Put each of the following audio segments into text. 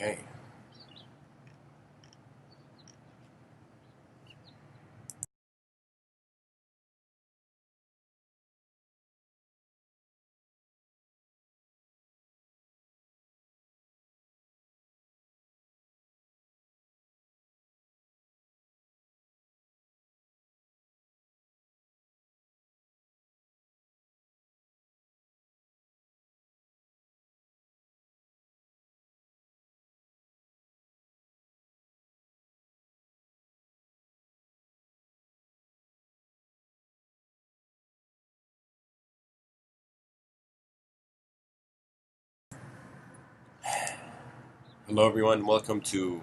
Okay. Hello, everyone. Welcome to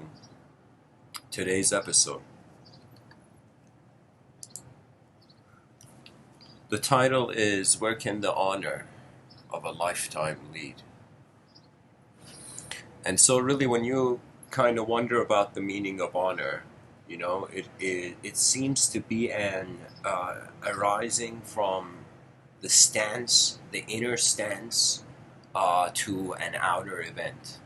today's episode. The title is Where Can the Honor of a Lifetime Lead? And so, really, when you kind of wonder about the meaning of honor, it seems to be an arising from the stance, the inner stance, to an outer event.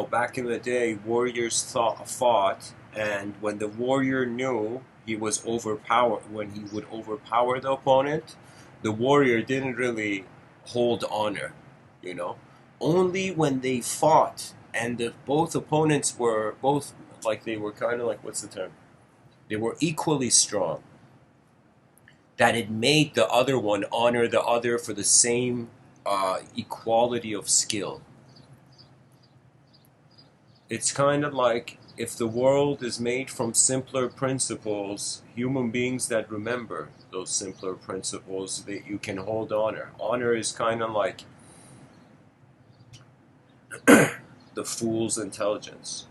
Back in the day, warriors fought, and when the warrior knew he was overpowered, when he would overpower the opponent, the warrior didn't really hold honor, you know. Only when they fought and both opponents were both like they were kind of like, what's the term? They were equally strong. That it made the other one honor the other for the same equality of skill. It's kind of like if the world is made from simpler principles, human beings that remember those simpler principles, that you can hold honor. Honor is kind of like the fool's intelligence.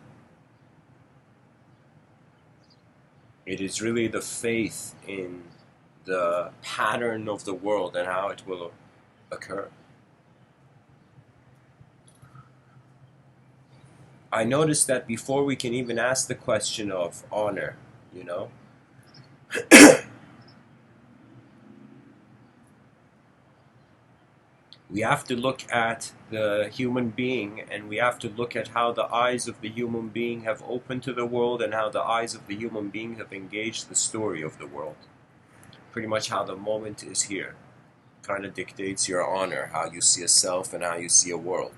It is really the faith in the pattern of the world and how it will occur. I noticed that before we can even ask the question of honor, you know, we have to look at the human being and we have to look at how the eyes of the human being have opened to the world and how the eyes of the human being have engaged the story of the world. Pretty much how the moment is here kind of dictates your honor, how you see a self and how you see a world.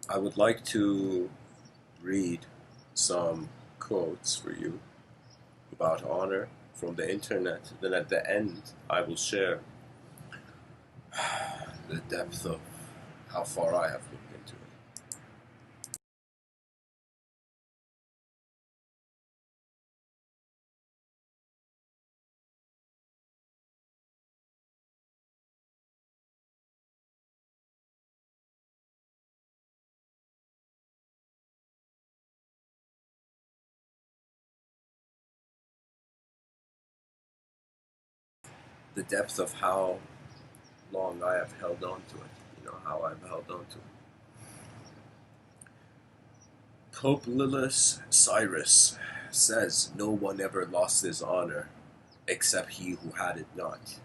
I would like to read some quotes for you about honor from the internet. Then at the end, I will share the depth of how far I have looked into it. The depth of how long I have held on to it, how I've held on to it. Pope Lilius Cyrus says no one ever lost his honor except he who had it not.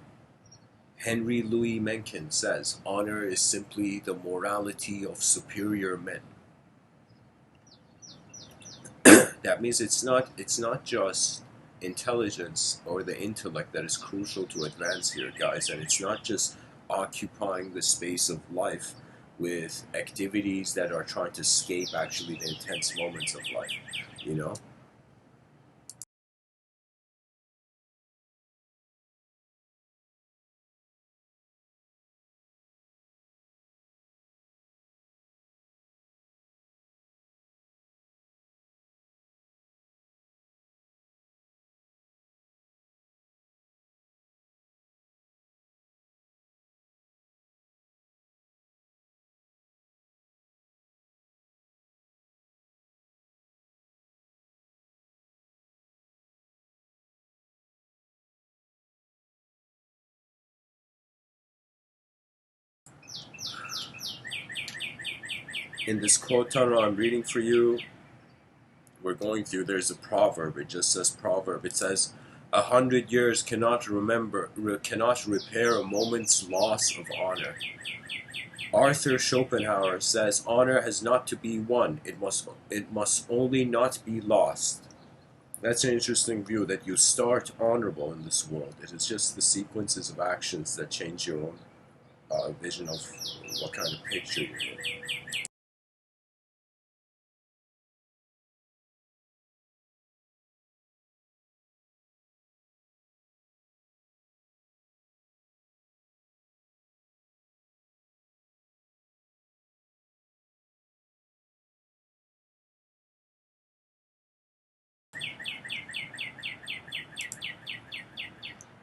Henry Louis Mencken says honor is simply the morality of superior men. That means it's not just intelligence or the intellect that is crucial to advance here, guys, and it's not just occupying the space of life with activities that are trying to escape actually the intense moments of life, you know? In this quote tunnel I'm reading for you, we're going through, there's a proverb. It just says proverb. It says, 100 years cannot repair a moment's loss of honor. Arthur Schopenhauer says, honor has not to be won, it must only not be lost. That's an interesting view, that you start honorable in this world. It is just the sequences of actions that change your own vision of what kind of picture you're in.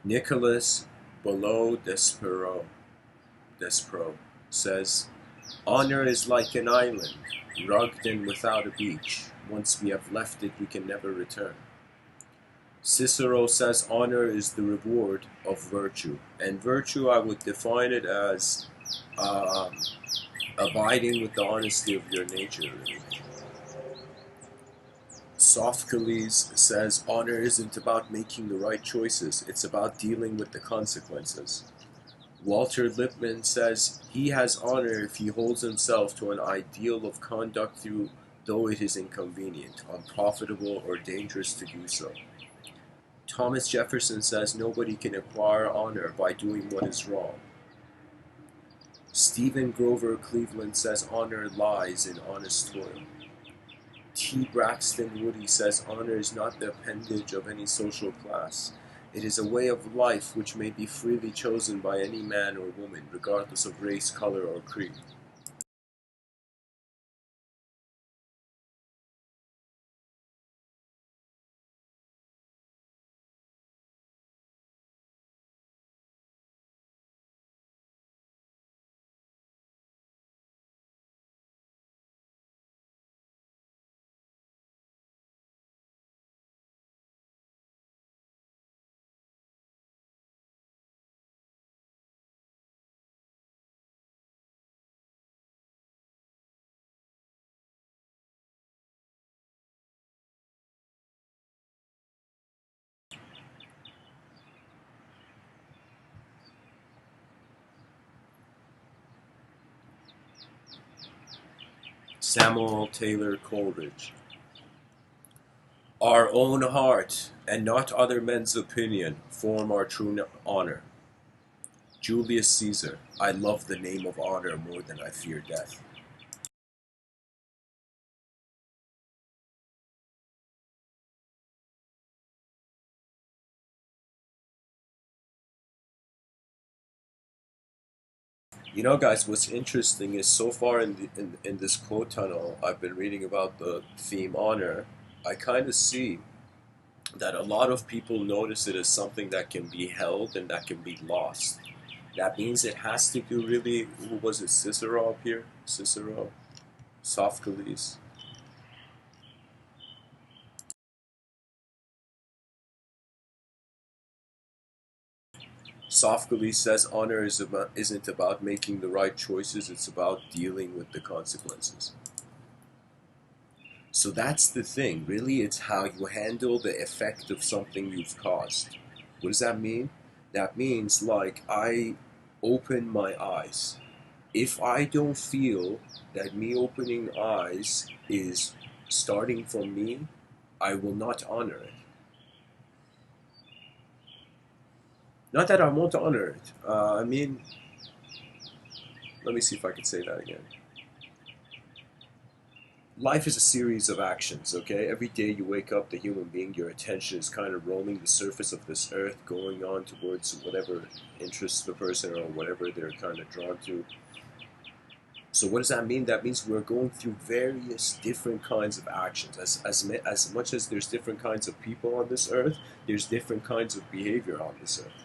Nicholas Below Despro says, honor is like an island, rugged and without a beach. Once we have left it, we can never return. Cicero says honor is the reward of virtue. And virtue, I would define it as um, abiding with the honesty of your nature. Sophocles says honor isn't about making the right choices, it's about dealing with the consequences. Walter Lippmann says he has honor if he holds himself to an ideal of conduct though it is inconvenient, unprofitable, or dangerous to do so. Thomas Jefferson says nobody can acquire honor by doing what is wrong. Stephen Grover Cleveland says honor lies in honest toil. T. Braxton Woody says honor is not the appendage of any social class. It is a way of life which may be freely chosen by any man or woman, regardless of race, color, or creed. Samuel Taylor Coleridge. Our own heart, and not other men's opinion, form our true honor. Julius Caesar. I love the name of honor more than I fear death. You know, guys, what's interesting is so far in this quote tunnel, I've been reading about the theme honor. I kind of see that a lot of people notice it as something that can be held and that can be lost. That means it has to do really, who was it, Cicero up here? Cicero? Sophocles? Sophocles says honor isn't about making the right choices, it's about dealing with the consequences. So that's the thing. Really, it's how you handle the effect of something you've caused. What does that mean? That means, like, I open my eyes. If I don't feel that me opening eyes is starting from me, I will not honor it. Not that I won't honor it. I mean, let me see if I can say that again. Life is a series of actions, okay? Every day you wake up, the human being, your attention is kind of roaming the surface of this earth, going on towards whatever interests the person or whatever they're kind of drawn to. So what does that mean? That means we're going through various different kinds of actions. As much as there's different kinds of people on this earth, there's different kinds of behavior on this earth.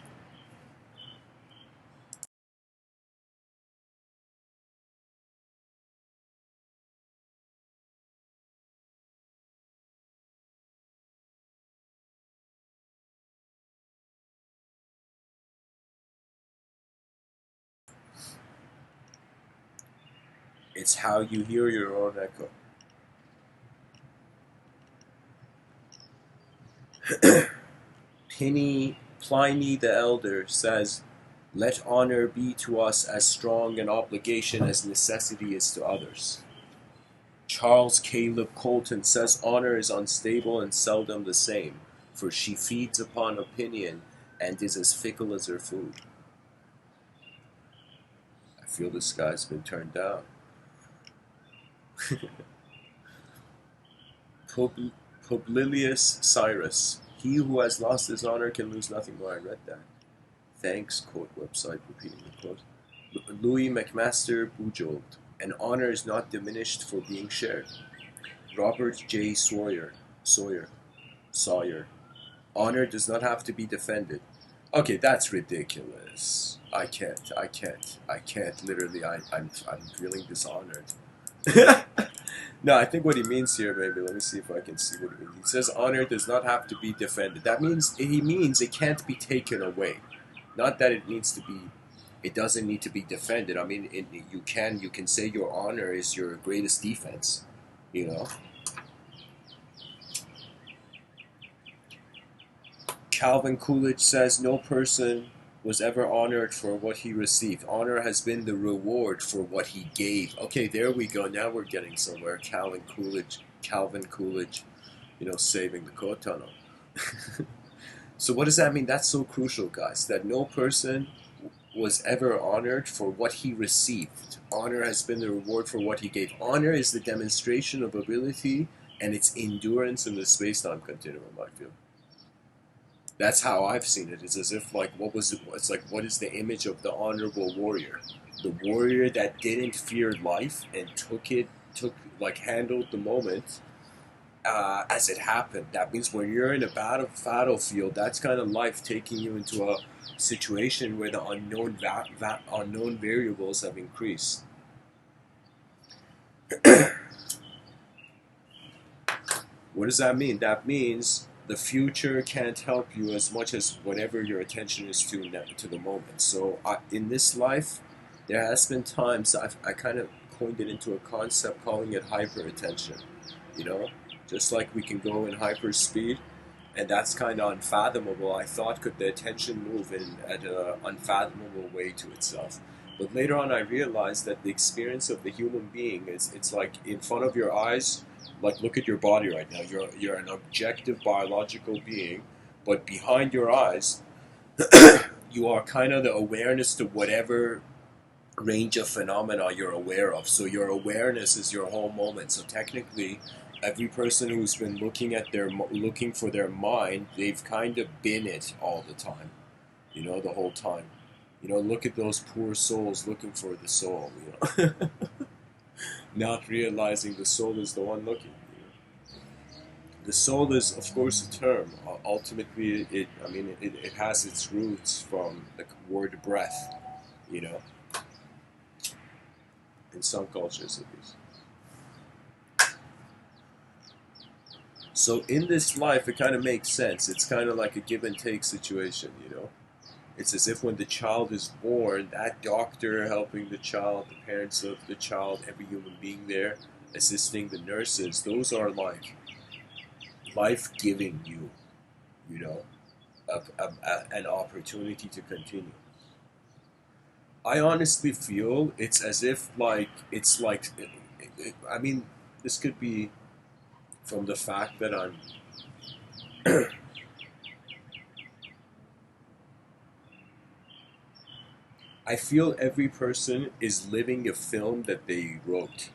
It's how you hear your own echo. Pliny the Elder says, "Let honor be to us as strong an obligation as necessity is to others." Charles Caleb Colton says, "Honor is unstable and seldom the same, for she feeds upon opinion and is as fickle as her food." I feel this guy's been turned down. Publilius Cyrus. "He who has lost his honor can lose nothing more." I read that. Thanks, quote website, repeating the quote. Louis McMaster Bujold. "An honor is not diminished for being shared." Robert J. Sawyer. "Honor does not have to be defended." Okay, that's ridiculous. I can't. Literally, I'm feeling dishonored. No, I think what he means here, maybe, let me see if I can see what he means. He says honor does not have to be defended. That means, he means it can't be taken away. Not that it doesn't need to be defended. I mean, you can say your honor is your greatest defense, you know? Calvin Coolidge says, "No person was ever honored for what he received. Honor has been the reward for what he gave." Okay, there we go. Now we're getting somewhere. Calvin Coolidge, saving the Coat Tunnel. So what does that mean? That's so crucial, guys, that no person was ever honored for what he received. Honor has been the reward for what he gave. Honor is the demonstration of ability and its endurance in the space-time continuum, I feel. That's how I've seen it. It's as if, like, what is the image of the honorable warrior? The warrior that didn't fear life and handled the moment as it happened. That means when you're in a battlefield, that's kind of life taking you into a situation where the unknown variables have increased. What does that mean? That means the future can't help you as much as whatever your attention is to the moment. So in this life, there has been times I kind of coined it into a concept calling it hyper attention. Just like we can go in hyper speed, and that's kind of unfathomable. I thought, could the attention move at an unfathomable way to itself? But later on, I realized that the experience of the human being it's like in front of your eyes. Like, look at your body right now. You're an objective biological being, but behind your eyes, you are kind of the awareness to whatever range of phenomena you're aware of. So your awareness is your whole moment. So technically, every person who's been looking for their mind, they've kind of been it all the time. The whole time. Look at those poor souls looking for the soul. Not realizing the soul is the one looking. The soul is, of course, a term. Ultimately, it has its roots from the word breath, in some cultures at least. So in this life, it kind of makes sense. It's kind of like a give and take situation, It's as if when the child is born, that doctor helping the child, the parents of the child, every human being there, assisting the nurses, those are like life-giving you, an opportunity to continue. I honestly feel it's as if this could be from the fact that I'm I feel every person is living a film that they wrote.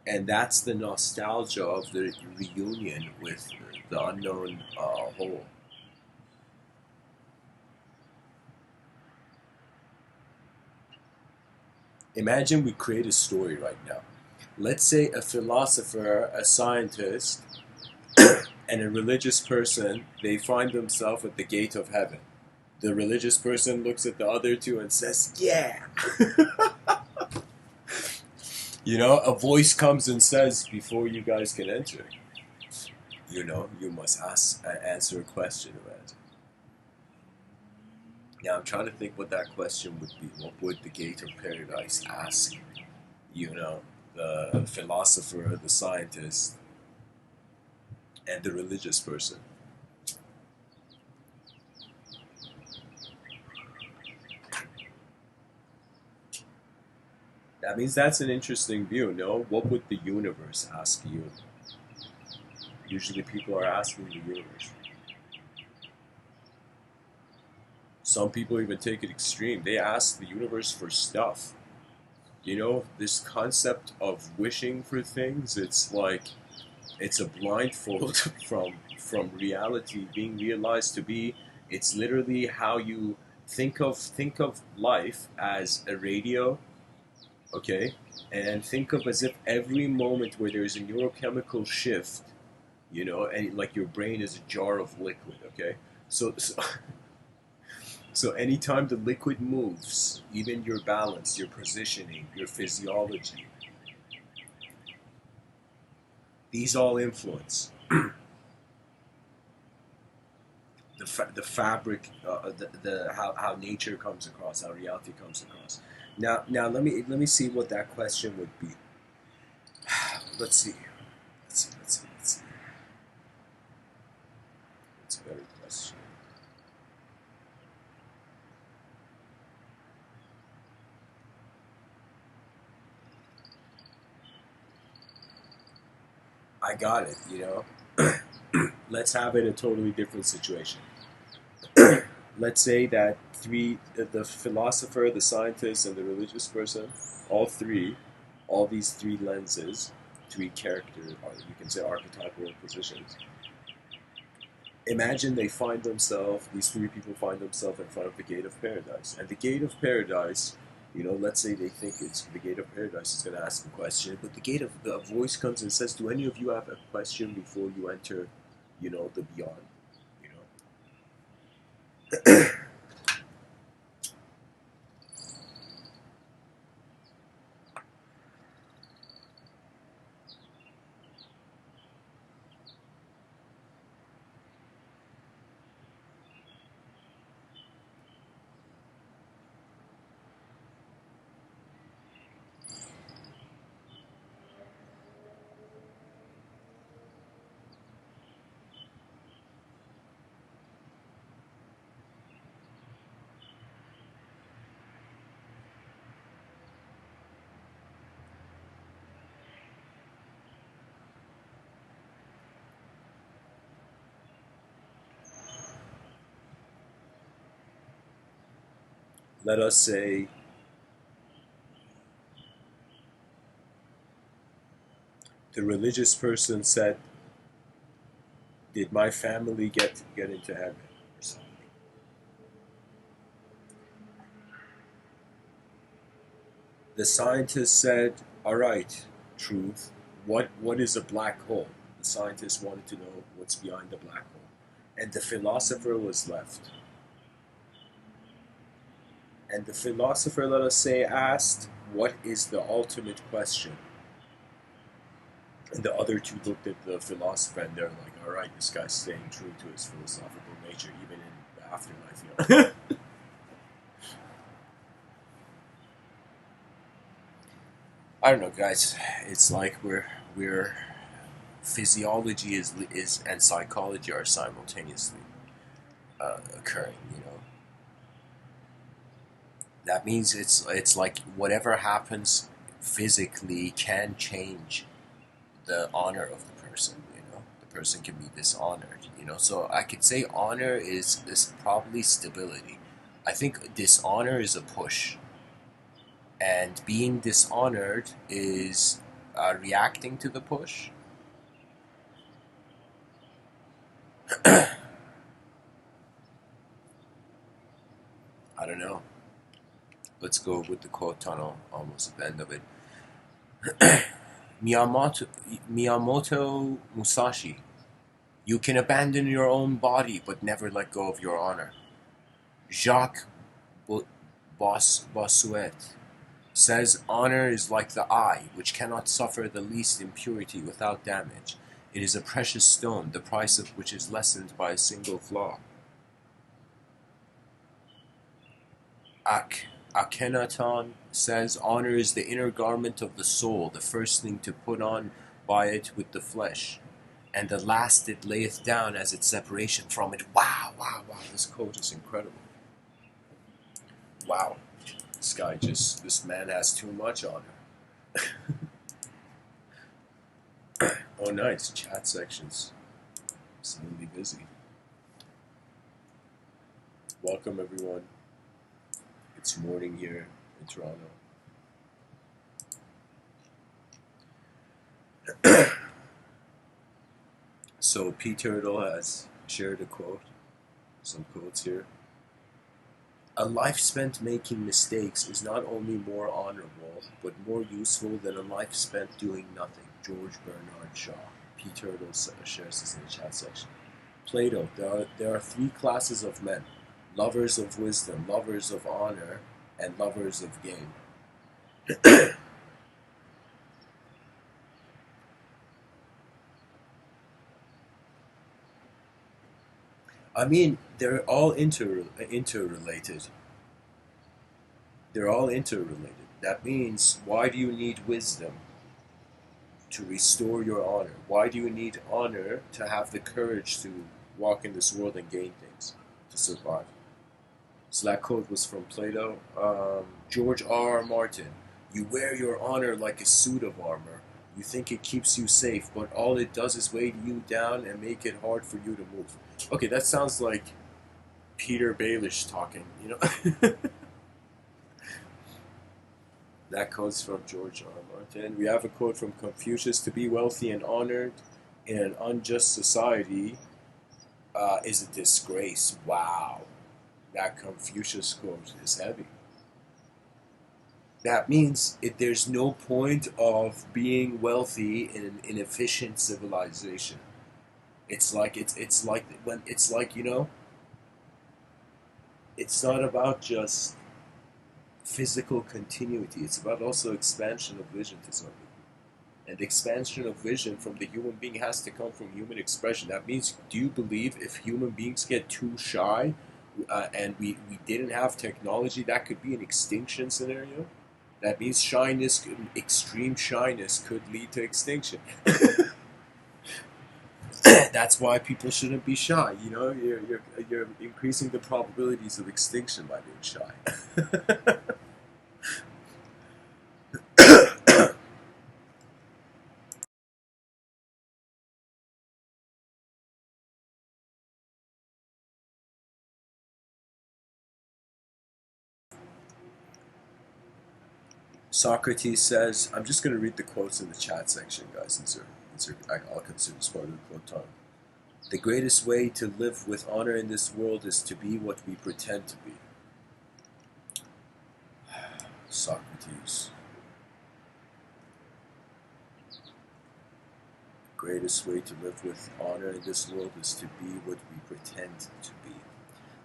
And that's the nostalgia of the reunion with the unknown whole. Imagine we create a story right now. Let's say a philosopher, a scientist, and a religious person, they find themselves at the gate of heaven. The religious person looks at the other two and says, "Yeah." A voice comes and says, "Before you guys can enter, you must answer a question about it." Now I'm trying to think what that question would be. What would the gate of paradise ask? You know, the philosopher, the scientist, and the religious person. That means that's an interesting view, no? What would the universe ask you? Usually people are asking the universe. Some people even take it extreme. They ask the universe for stuff. You know, this concept of wishing for things, it's like it's a blindfold from reality being realized to be. It's literally how you think of life as a radio, okay? And think of as if every moment where there's a neurochemical shift, you know, and like your brain is a jar of liquid, okay? So anytime the liquid moves, even your balance, your positioning, your physiology, these all influence the fabric, the how nature comes across, how reality comes across. Now let me see what that question would be. Let's see. Let's see. It's a better question. I got it. You know, let's have it a totally different situation. Let's say that the philosopher, the scientist, and the religious person, all three, all these three lenses, three character, or you can say archetypal positions. Imagine they find themselves, these three people find themselves in front of the gate of paradise. And the gate of paradise, you know, let's say they think it's the gate of paradise is going to ask a question, but the voice comes and says, "Do any of you have a question before you enter, you know, the beyond?" You know, let us say the religious person said, "Did my family get into heaven?" Or something. The scientist said, "All right, truth. What is a black hole?" The scientist wanted to know what's behind the black hole, and the philosopher was left. And the philosopher, let us say, asked, "What is the ultimate question?" And the other two looked at the philosopher and they're like, "All right, this guy's staying true to his philosophical nature, even in the afterlife." You know? I don't know, guys. It's like we're physiology is and psychology are simultaneously occurring. You know, that means it's like whatever happens physically can change the honor of the person. You know, the person can be dishonored. You know, so I could say honor is probably stability. I think dishonor is a push, and being dishonored is reacting to the push. I don't know. Let's go with the quote tunnel almost at the end of it. Miyamoto, Miyamoto Musashi. You can abandon your own body, but never let go of your honor. Jacques Bossuet says honor is like the eye, which cannot suffer the least impurity without damage. It is a precious stone, the price of which is lessened by a single flaw. Akhenaton says, honor is the inner garment of the soul, the first thing to put on by it with the flesh, and the last it layeth down as its separation from it. Wow, wow, wow, this quote is incredible. Wow, this man has too much honor. Oh, nice, chat sections. Suddenly busy. Welcome, everyone. It's morning here in Toronto. So P Turtle has shared a quote, some quotes here. A life spent making mistakes is not only more honorable, but more useful than a life spent doing nothing. George Bernard Shaw. P Turtle shares this in the chat section. Plato, there are three classes of men: lovers of wisdom, lovers of honor, and lovers of gain. I mean, they're all interrelated. They're all interrelated. That means, why do you need wisdom? To restore your honor. Why do you need honor? To have the courage to walk in this world and gain things, to survive. So that quote was from Plato. George R. Martin. You wear your honor like a suit of armor. You think it keeps you safe, but all it does is weigh you down and make it hard for you to move. Okay, that sounds like Peter Baelish talking, you know? That quote's from George R. Martin. We have a quote from Confucius: to be wealthy and honored in an unjust society is a disgrace. Wow. That Confucius quote is heavy. That means there's no point of being wealthy in an inefficient civilization. It's like you know, it's not about just physical continuity. It's about also expansion of vision to some people. And expansion of vision from the human being has to come from human expression. That means, do you believe if human beings get too shy and we didn't have technology, that could be an extinction scenario? That means shyness, extreme shyness, could lead to extinction. That's why people shouldn't be shy. You know, you're increasing the probabilities of extinction by being shy. Socrates says, I'm just going to read the quotes in the chat section, guys. I'll consider this part of the quote time. The greatest way to live with honor in this world is to be what we pretend to be. Socrates. The greatest way to live with honor in this world is to be what we pretend to be.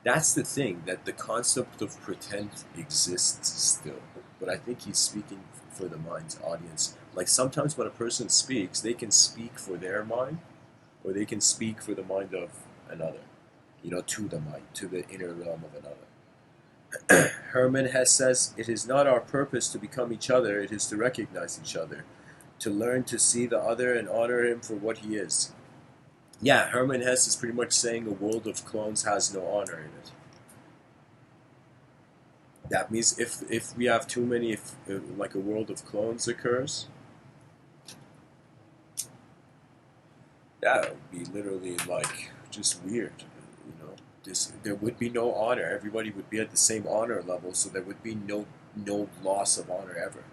That's the thing, that the concept of pretend exists still. But I think he's speaking for the mind's audience. Like sometimes when a person speaks, they can speak for their mind, or they can speak for the mind of another. You know, to the mind, to the inner realm of another. Hermann Hesse says, it is not our purpose to become each other, it is to recognize each other, to learn to see the other and honor him for what he is. Yeah, Hermann Hesse is pretty much saying a world of clones has no honor in it. That means if we have too many, if like a world of clones occurs, that would be literally like just weird. You know, there would be no honor. Everybody would be at the same honor level, so there would be no loss of honor ever.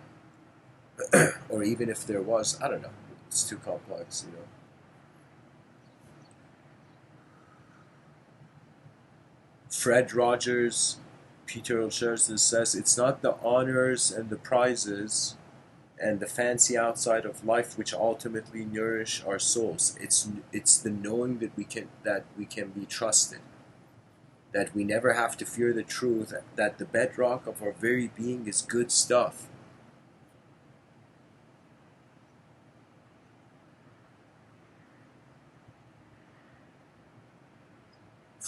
Or even if there was, I don't know. It's too complex, you know. Fred Rogers, Peter O'Sherson says, it's not the honors and the prizes and the fancy outside of life which ultimately nourish our souls. It's the knowing that we can be trusted, that we never have to fear the truth, that the bedrock of our very being is good stuff.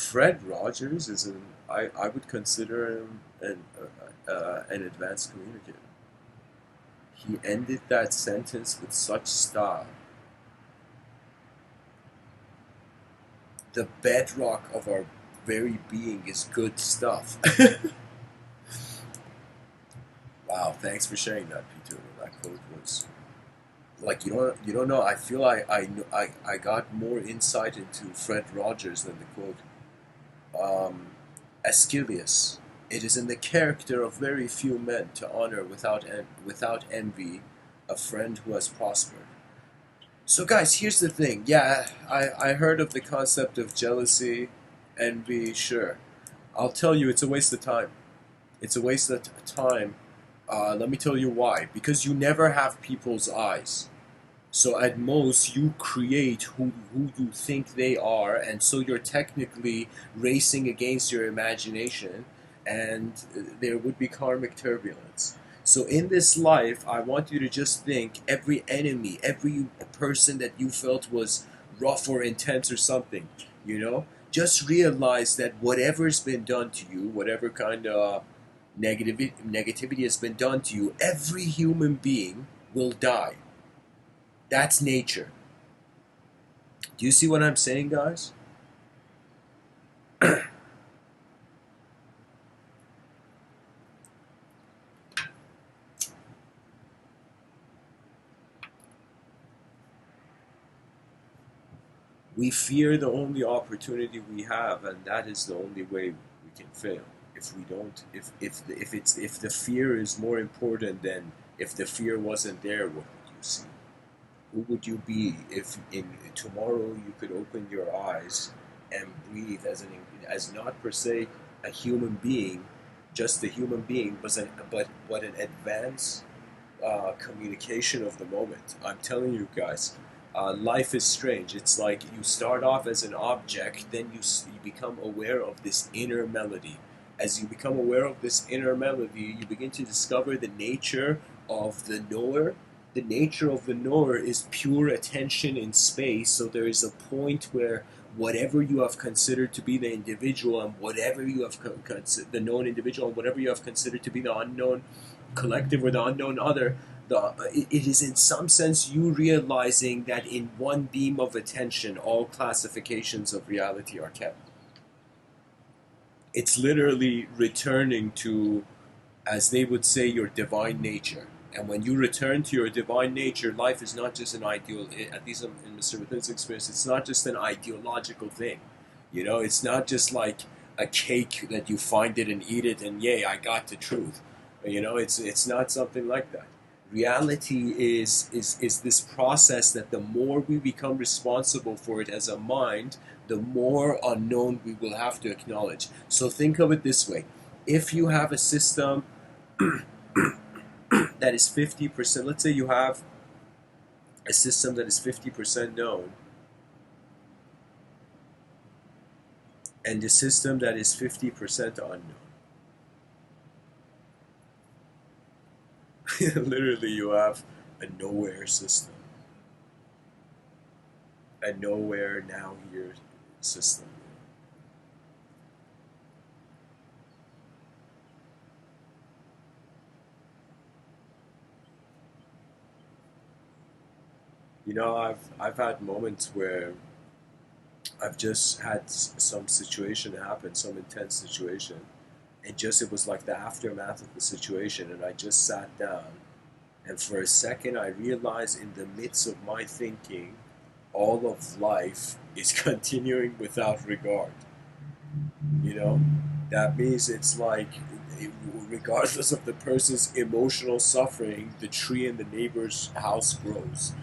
Fred Rogers is I would consider him an advanced communicator. He ended that sentence with such style. The bedrock of our very being is good stuff. Wow, thanks for sharing that, Peter. That quote was like you don't know. I feel I got more insight into Fred Rogers than the quote. Aeschylus. It is in the character of very few men to honor without envy a friend who has prospered. So, guys, here's the thing. Yeah, I heard of the concept of jealousy, envy, sure. I'll tell you, it's a waste of time. It's a waste of time. Let me tell you why. Because you never have people's eyes. So at most, you create who you think they are, and so you're technically racing against your imagination, and there would be karmic turbulence. So in this life, I want you to just think every enemy, every person that you felt was rough or intense or something, just realize that whatever's been done to you, whatever kind of negativity has been done to you, every human being will die. That's nature. Do you see what I'm saying, guys? We fear the only opportunity we have, and that is the only way we can fail. If we don't, if the fear is more important than if the fear wasn't there, what would you see? Who would you be if in tomorrow you could open your eyes and breathe as not per se a human being, just a human being, but an advanced communication of the moment. I'm telling you guys, life is strange. It's like you start off as an object, then you become aware of this inner melody. As you become aware of this inner melody, you begin to discover the nature of the knower. The nature of the knower is pure attention in space, so there is a point where whatever you have considered to be the individual and whatever you have the known individual and whatever you have considered to be the unknown collective or the unknown other, it is in some sense you realizing that in one beam of attention all classifications of reality are kept. It's literally returning to, as they would say, your divine nature. And when you return to your divine nature, life is not just an ideal, at least in Mr. Within's experience, it's not just an ideological thing. It's not just like a cake that you find it and eat it and yay, I got the truth. It's not something like that. Reality is this process that the more we become responsible for it as a mind, the more unknown we will have to acknowledge. So think of it this way. If you have a system that is 50%, let's say you have a system that is 50% known, and a system that is 50% unknown. Literally, you have a nowhere system. A nowhere now here system. I've had moments where I've just had some situation happen, some intense situation, and just it was like the aftermath of the situation, and I just sat down, and for a second I realized in the midst of my thinking, all of life is continuing without regard. That means it's like, regardless of the person's emotional suffering, the tree in the neighbor's house grows.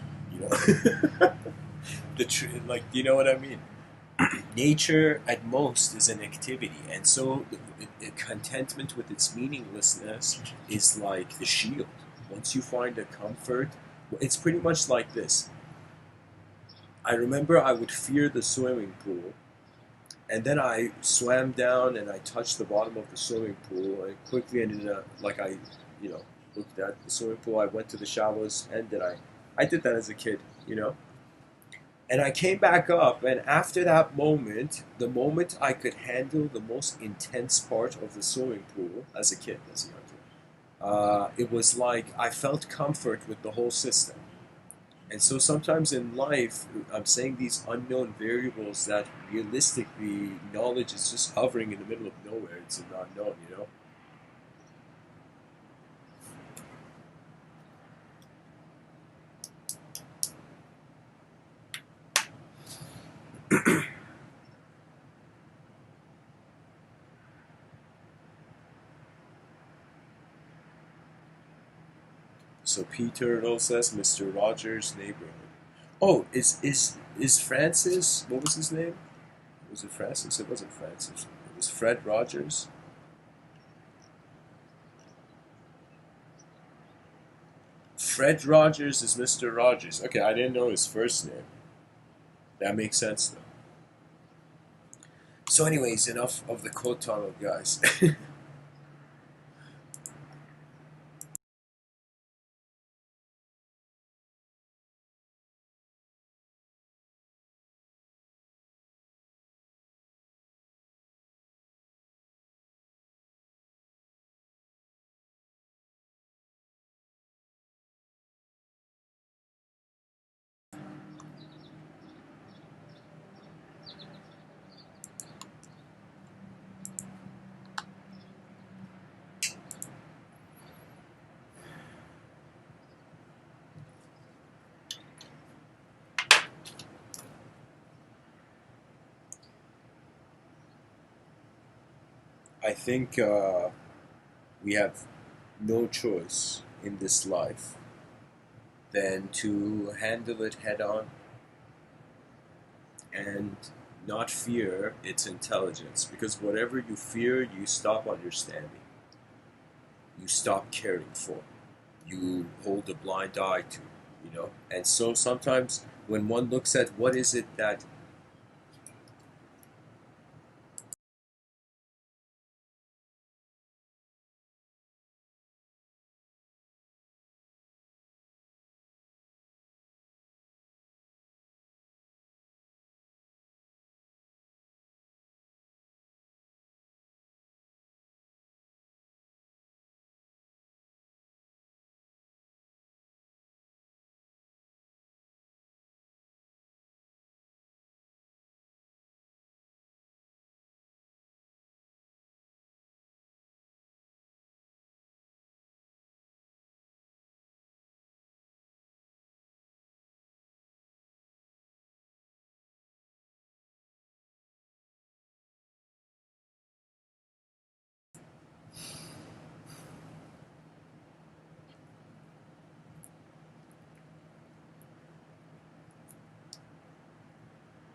The tree, like, you know what I mean? Nature at most is an activity, and so contentment with its meaninglessness is like the shield. Once you find a comfort, it's pretty much like this. I remember I would fear the swimming pool, and then I swam down and I touched the bottom of the swimming pool, and quickly ended up like looked at the swimming pool. I went to the shallows end, and I did that as a kid. And I came back up, and after that moment, the moment I could handle the most intense part of the swimming pool as a kid, as a young kid, it was like I felt comfort with the whole system. And so sometimes in life, I'm saying these unknown variables that realistically knowledge is just hovering in the middle of nowhere. It's an unknown, you know? So Peter Turtle says Mr. Rogers' neighborhood. Oh, is Francis? What was his name? Was it Francis? It wasn't Francis. It was Fred Rogers. Fred Rogers is Mr. Rogers. Okay, I didn't know his first name. That makes sense though. So, anyways, enough of the code tunnel, guys. I think we have no choice in this life than to handle it head on and not fear its intelligence. Because whatever you fear, you stop understanding, you stop caring for, you hold a blind eye to, you know? And so sometimes when one looks at what is it that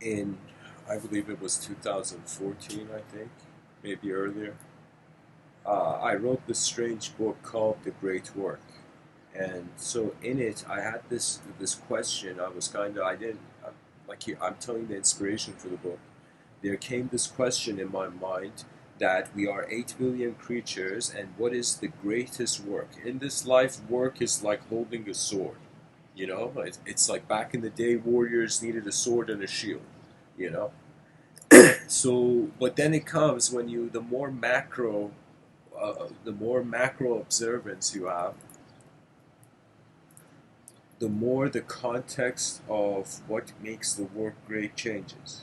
in, I believe it was 2014, I think, maybe earlier, I wrote this strange book called The Great Work. And so in it, I had this question. I was kind of I didn't like here. I'm telling the inspiration for the book. There came this question in my mind that we are 8 billion creatures, and what is the greatest work in this life? Work is like holding a sword. You know, it's like back in the day, warriors needed a sword and a shield. You know, so but then it comes when you the more macro observance you have, the more the context of what makes the work great changes.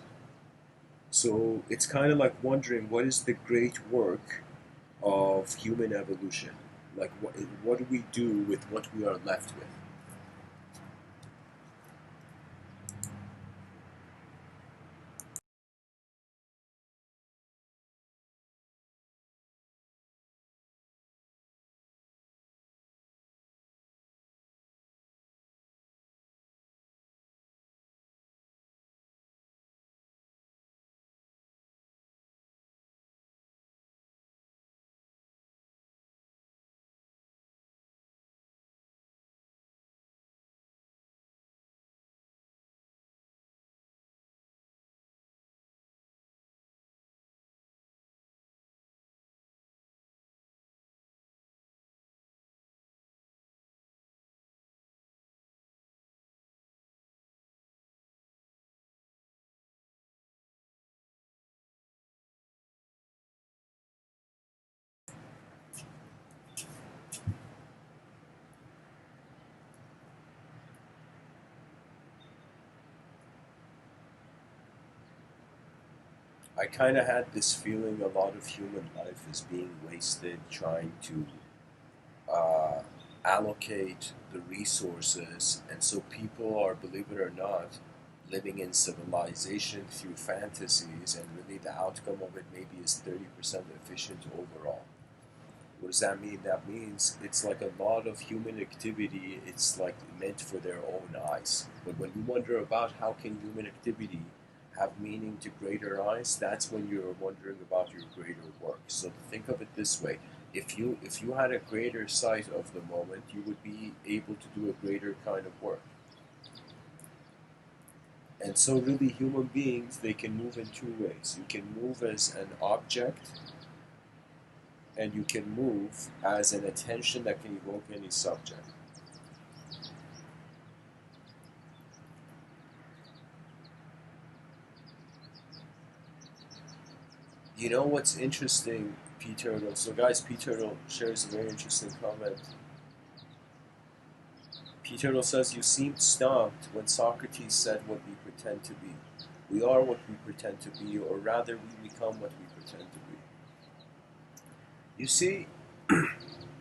So it's kind of like wondering what is the great work of human evolution? Like, what do we do with what we are left with? I kind of had this feeling a lot of human life is being wasted trying to uh, allocate the resources, and so people are, believe it or not, living in civilization through fantasies, and really the outcome of it maybe is 30% efficient overall. What does that mean? That means it's like a lot of human activity, it's like meant for their own eyes. But when you wonder about how can human activity have meaning to greater eyes, that's when you're wondering about your greater work. So think of it this way. If you had a greater sight of the moment, you would be able to do a greater kind of work. And so really human beings, they can move in two ways. You can move as an object, and you can move as an attention that can evoke any subject. You know what's interesting, P Turtle? So, guys, P Turtle shares a very interesting comment. P Turtle says, "You seemed stumped when Socrates said what we pretend to be. We are what we pretend to be, or rather, we become what we pretend to be." You see,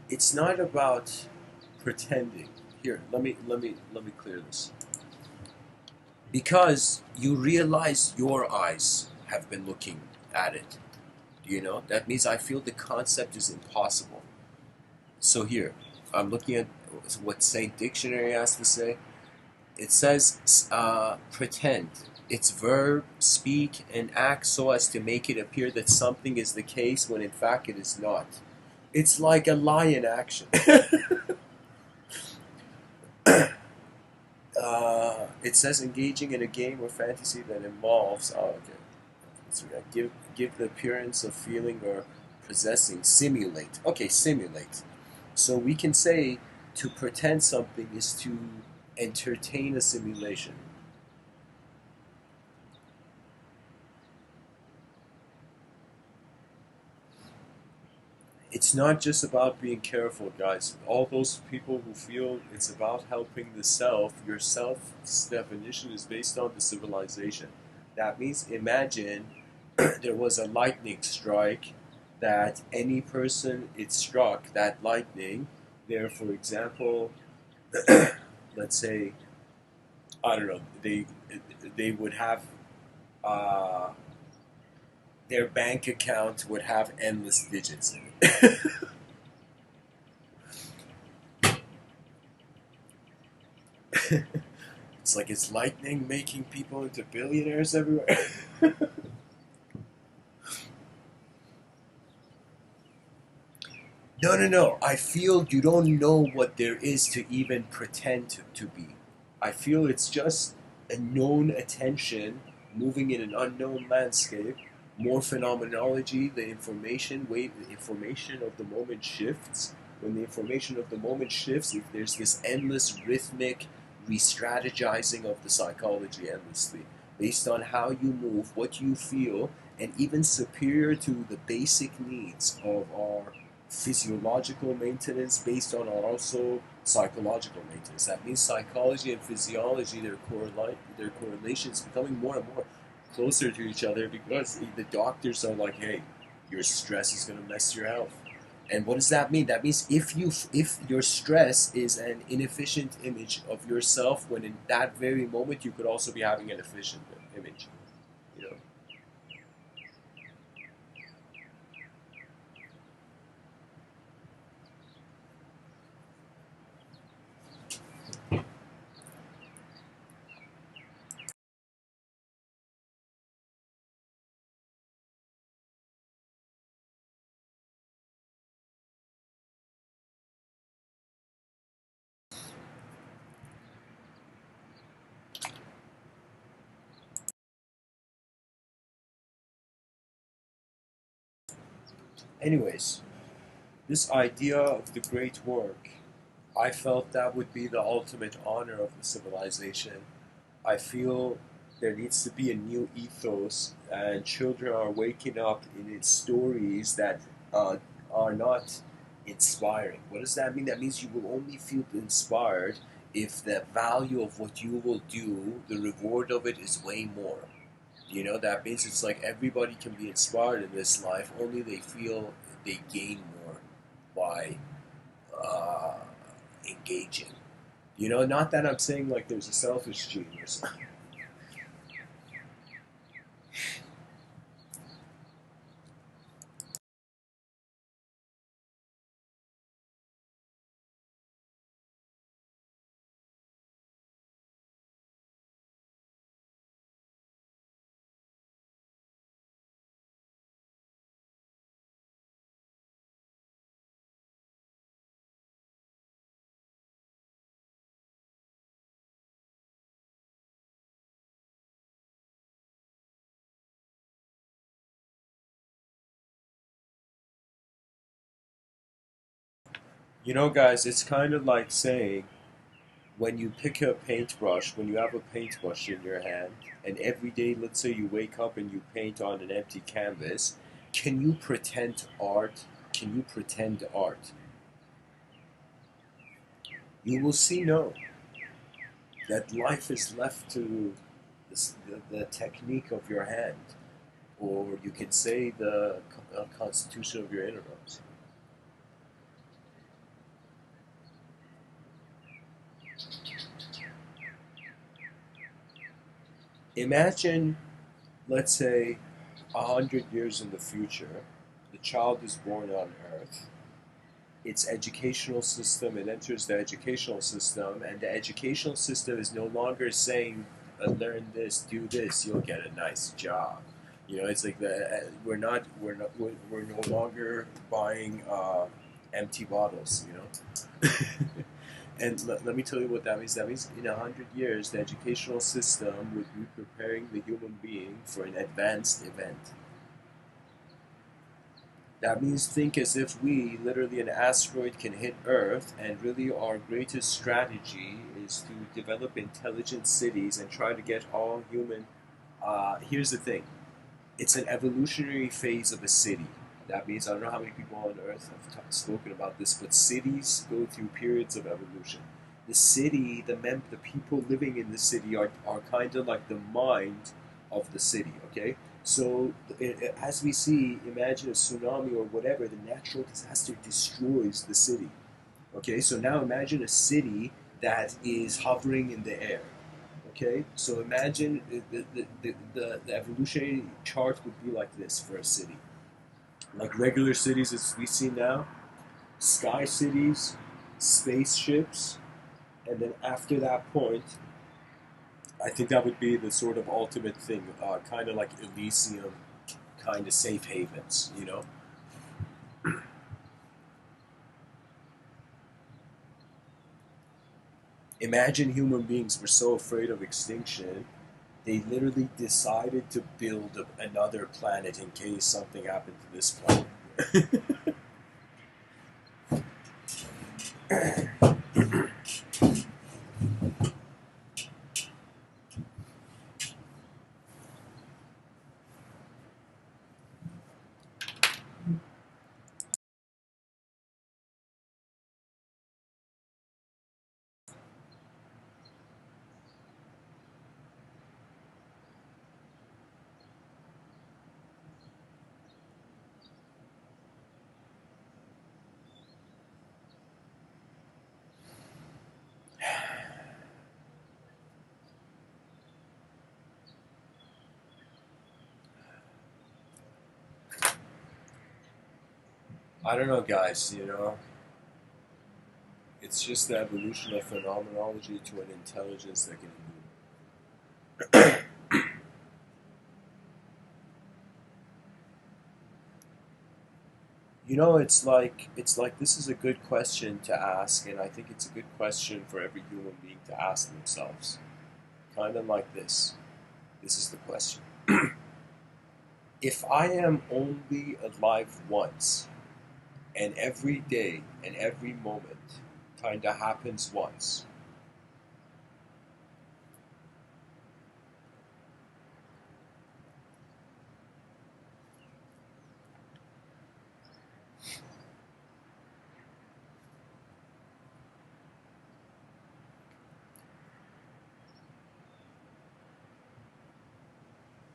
it's not about pretending. Here, let me clear this. Because you realize your eyes have been looking at it. You know, that means I feel the concept is impossible. So here, I'm looking at what Saint Dictionary has to say. It says, pretend. It's verb, speak, and act so as to make it appear that something is the case when in fact it is not. It's like a lie in action. It says engaging in a game or fantasy that involves. Oh, okay. So give the appearance of feeling or possessing. Simulate. Okay, simulate. So we can say to pretend something is to entertain a simulation. It's not just about being careful, guys. All those people who feel it's about helping the self, your self's definition is based on the civilization. That means imagine there was a lightning strike that any person it struck, that lightning, there, for example, let's say, I don't know, they would have uh, their bank account would have endless digits in it. It's like it's lightning making people into billionaires everywhere. No, no, no. I feel you don't know what there is to even pretend to be. I feel it's just a known attention moving in an unknown landscape. More phenomenology, the information of the moment shifts. When the information of the moment shifts, if there's this endless rhythmic re-strategizing of the psychology endlessly, based on how you move, what you feel, and even superior to the basic needs of our physiological maintenance based on also psychological maintenance. That means psychology and physiology, their correlations becoming more and more closer to each other because the doctors are like, hey, your stress is going to mess your health. And what does that mean? That means if your stress is an inefficient image of yourself, when in that very moment you could also be having an efficient image. You know. Anyways, this idea of the great work, I felt that would be the ultimate honor of the civilization. I feel there needs to be a new ethos, and children are waking up in its stories that uh, are not inspiring. What does that mean? That means you will only feel inspired if the value of what you will do, the reward of it is way more. That means it's like everybody can be inspired in this life, only they feel they gain more by uh, engaging. Not that I'm saying like there's a selfish genius. Guys, it's kind of like saying when you pick a paintbrush, when you have a paintbrush in your hand, and every day, let's say you wake up and you paint on an empty canvas, can you pretend art? Can you pretend art? You will see no. That life is left to the technique of your hand, or you can say the constitution of your innermost. Imagine, let's say, 100 years in the future, the child is born on Earth. Its educational system, it enters the educational system, and the educational system is no longer saying, "Learn this, do this, you'll get a nice job." It's like we're no longer buying empty bottles. And let me tell you what that means. That means in 100 years, the educational system would be preparing the human being for an advanced event. That means think as if we, literally an asteroid, can hit Earth, and really our greatest strategy is to develop intelligent cities and try to get all human. Here's the thing, it's an evolutionary phase of a city. That means I don't know how many people on Earth have spoken about this, but cities go through periods of evolution. The city, the people living in the city are kind of like the mind of the city. Okay, so as we see, imagine a tsunami or whatever, the natural disaster destroys the city. Okay, so now imagine a city that is hovering in the air. Okay, so imagine the evolutionary chart would be like this for a city. Like regular cities as we see now, sky cities, spaceships, and then after that point, I think that would be the sort of ultimate thing, kind of like Elysium, kind of safe havens. Imagine human beings were so afraid of extinction, they literally decided to build another planet in case something happened to this planet. I don't know, guys. It's just the evolution of phenomenology to an intelligence that can move. It's like this is a good question to ask, and I think it's a good question for every human being to ask themselves. Kind of like this. This is the question. If I am only alive once, and every day and every moment kind of happens once,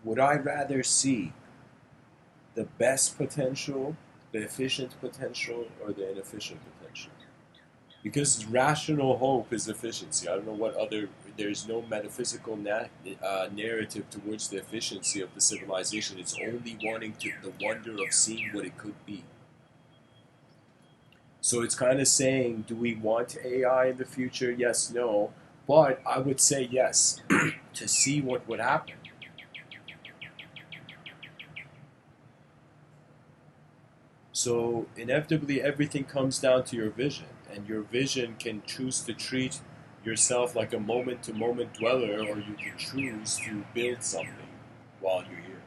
Would I rather see the best potential, the efficient potential, or the inefficient potential? Because rational hope is efficiency. I don't know what other. There's no metaphysical narrative towards the efficiency of the civilization. It's only wanting to the wonder of seeing what it could be. So it's kind of saying, do we want AI in the future? Yes, no. But I would say yes to see what would happen. So inevitably, everything comes down to your vision, and your vision can choose to treat yourself like a moment to moment dweller, or you can choose to build something while you're here.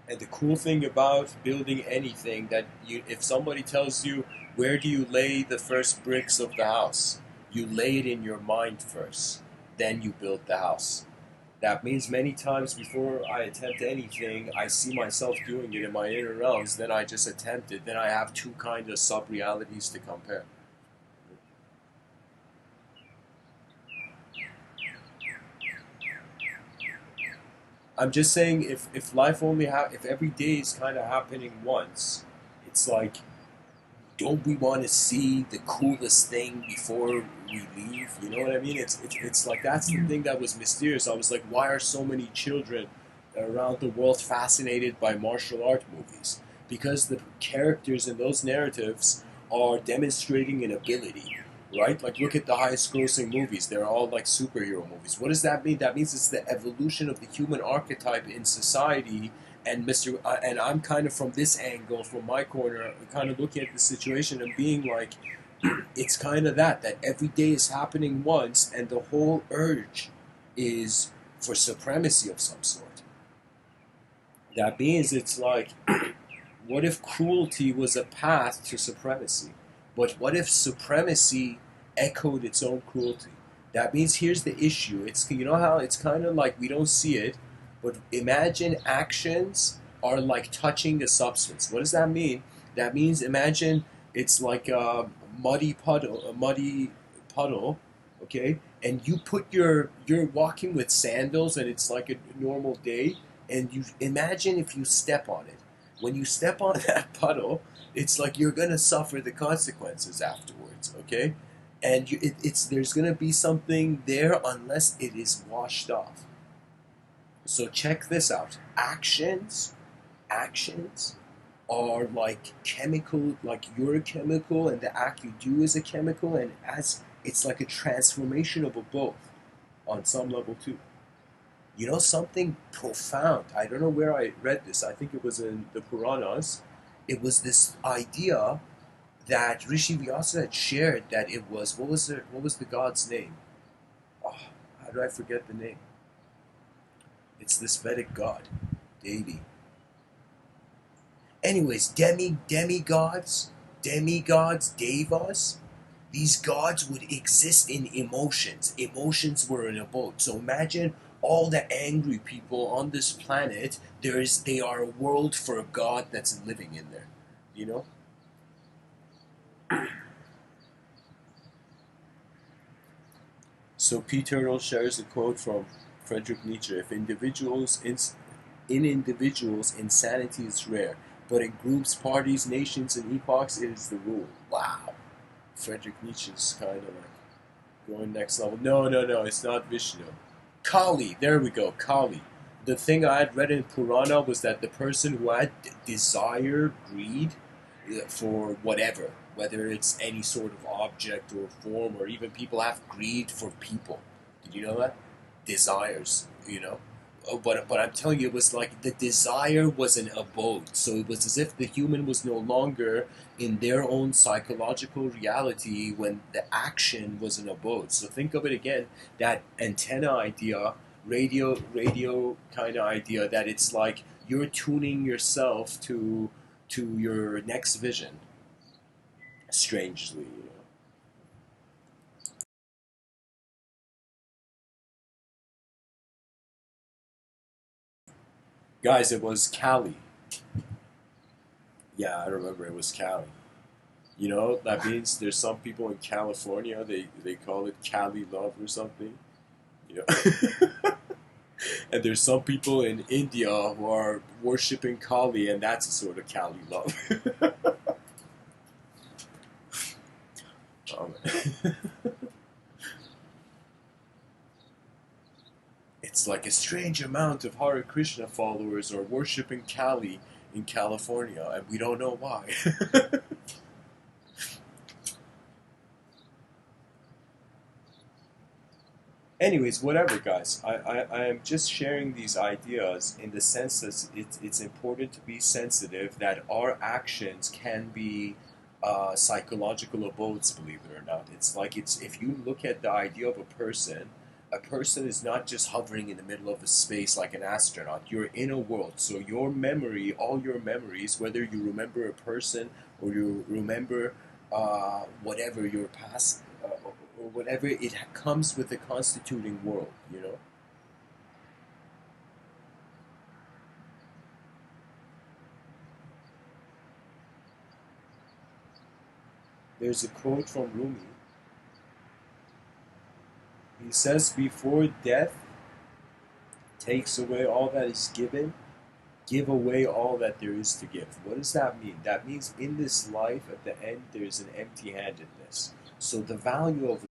And the cool thing about building anything that if somebody tells you, where do you lay the first bricks of the house? You lay it in your mind first, then you build the house. That means many times before I attempt anything, I see myself doing it in my inner realms, then I just attempt it, then I have two kind of sub-realities to compare. I'm just saying if life only if every day is kind of happening once, it's like, don't we want to see the coolest thing before we leave? You know what I mean? It's like that's the thing that was mysterious. I was like, why are so many children around the world fascinated by martial art movies? Because the characters in those narratives are demonstrating an ability, right? Like, look at the highest grossing movies. They're all like superhero movies. What does that mean? That means it's the evolution of the human archetype in society. And and I'm kind of from this angle, from my corner, kind of looking at the situation and being like, it's kind of that every day is happening once, and the whole urge is for supremacy of some sort. That means it's like, what if cruelty was a path to supremacy? But what if supremacy echoed its own cruelty? That means here's the issue. It's, you know how it's kind of like we don't see it, but imagine actions are like touching a substance. What does that mean? That means imagine it's like a muddy puddle, okay? And you put you're walking with sandals and it's like a normal day, and you imagine if you step on it. When you step on that puddle, it's like you're gonna suffer the consequences afterwards, okay? And it's there's gonna be something there unless it is washed off. So check this out. Actions are like chemical, like you're a chemical, and the act you do is a chemical, and as it's like a transformation of a both on some level too. You know, something profound. I don't know where I read this. I think it was in the Puranas. It was this idea that Rishi Vyasa had shared that it was what was the god's name? Oh, how do I forget the name? It's this Vedic god, Devi. Anyways, demigods, devas. These gods would exist in emotions. Emotions were in a boat. So imagine all the angry people on this planet. They are a world for a god that's living in there. You know. So P. Turtle shares a quote from Friedrich Nietzsche: "If in individuals, insanity is rare, but in groups, parties, nations, and epochs, it is the rule." Wow. Friedrich Nietzsche's kind of like going next level. No, no, no, it's not Vishnu. Kali, there we go, Kali. The thing I had read in Purana was that the person who had desire, greed for whatever, whether it's any sort of object or form, or even people have greed for people. Did you know that? Desires, you know? Oh, but I'm telling you, it was like the desire was an abode. So it was as if the human was no longer in their own psychological reality when the action was an abode. So think of it again, that antenna idea, radio kind of idea, that it's like you're tuning yourself to your next vision. Strangely, you know. Guys, it was Cali. Yeah, I remember it was Cali. You know, that means there's some people in California, they call it Cali love or something. You know. And there's some people in India who are worshipping Kali, and that's a sort of Kali love. Um, it's like a strange amount of Hare Krishna followers are worshipping Kali in California, and we don't know why. Anyways, whatever, guys. I am just sharing these ideas in the sense that it's important to be sensitive that our actions can be psychological abodes, believe it or not. It's like it's if you look at the idea of a person is not just hovering in the middle of a space like an astronaut. You're in a world. So your memory, all your memories, whether you remember a person or you remember whatever your past or whatever, it comes with a constituting world, you know? There's a quote from Rumi. He says, before death takes away all that is given, give away all that there is to give. What does that mean? That means in this life, at the end, there's an empty handedness. So the value of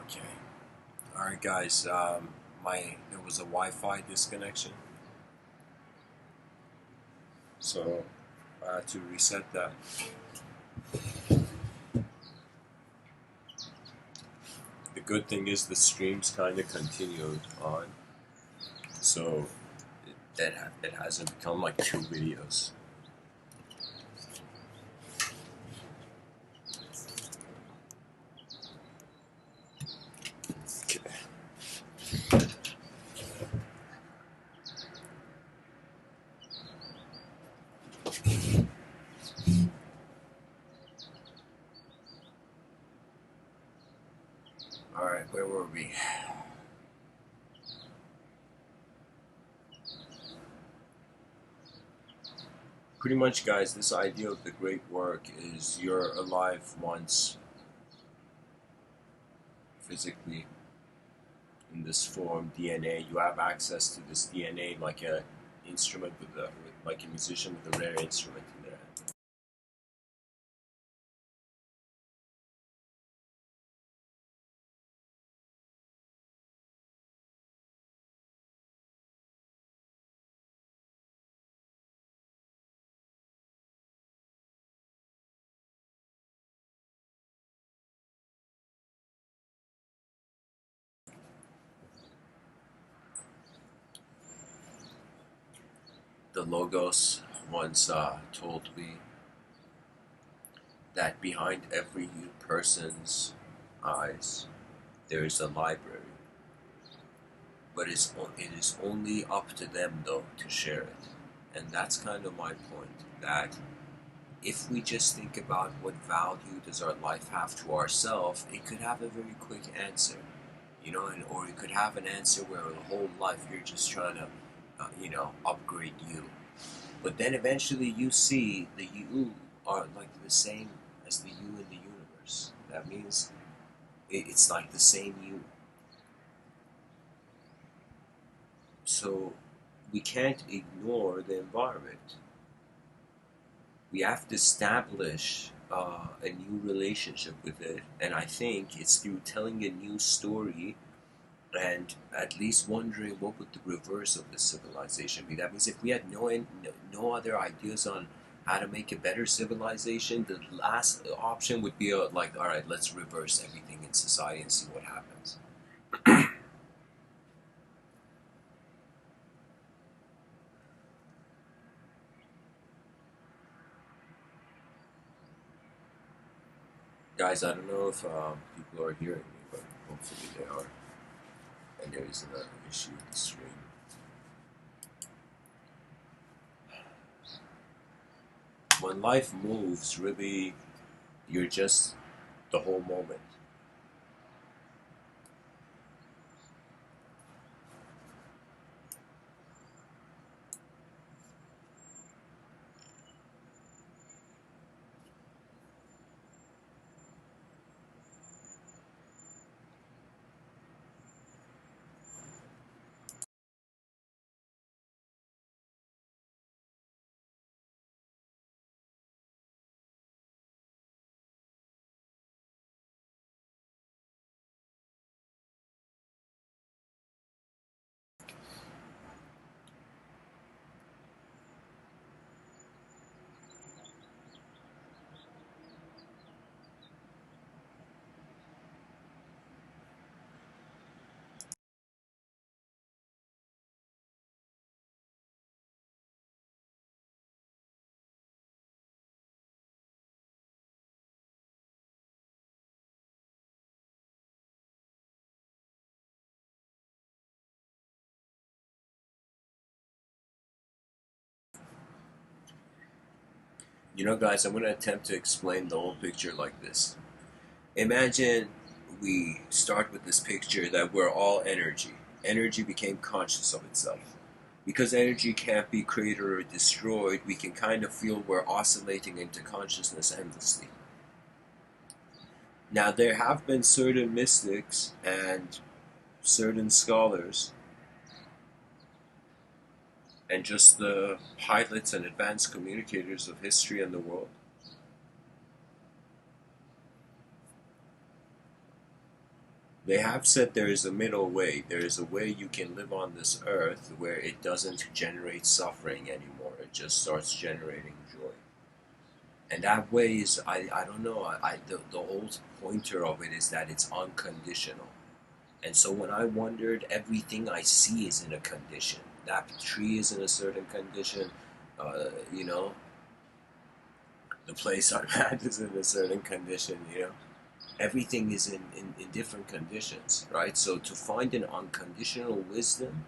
okay. All right, guys. There was a Wi-Fi disconnection, so I had to reset that. The good thing is the streams kind of continued on, so it hasn't become like two videos. All right, where were we? Pretty much, guys, this idea of the great work is you're alive once physically in this form, DNA. You have access to this DNA like a instrument like a musician with a rare instrument in their hand. The Logos once told me that behind every person's eyes there is a library, but it is only up to them though to share it. And that's kind of my point, that if we just think about what value does our life have to ourselves, it could have a very quick answer, you know, or it could have an answer where the whole life you're just trying to, upgrade you. But then eventually you see the you are like the same as the you in the universe. That means it's like the same you. So we can't ignore the environment. We have to establish a new relationship with it, and I think it's through telling a new story and at least wondering what would the reverse of this civilization be. That means if we had no other ideas on how to make a better civilization, the last option would be like, all right, let's reverse everything in society and see what happens. Guys, I don't know if people are hearing me, but hopefully they are. And there is another issue with the stream. When life moves, really, you're just the whole moment. You know, guys, I'm going to attempt to explain the whole picture like this. Imagine we start with this picture that we're all energy. Energy became conscious of itself. Because energy can't be created or destroyed, we can kind of feel we're oscillating into consciousness endlessly. Now, there have been certain mystics and certain scholars and just the pilots and advanced communicators of history and the world. They have said there is a middle way. There is a way you can live on this earth where it doesn't generate suffering anymore. It just starts generating joy. And that way is, I don't know, the whole pointer of it is that it's unconditional. And so when I wondered, everything I see is in a condition. That tree is in a certain condition, you know, the place I'm at is in a certain condition, you know. Everything is in different conditions, right? So to find an unconditional wisdom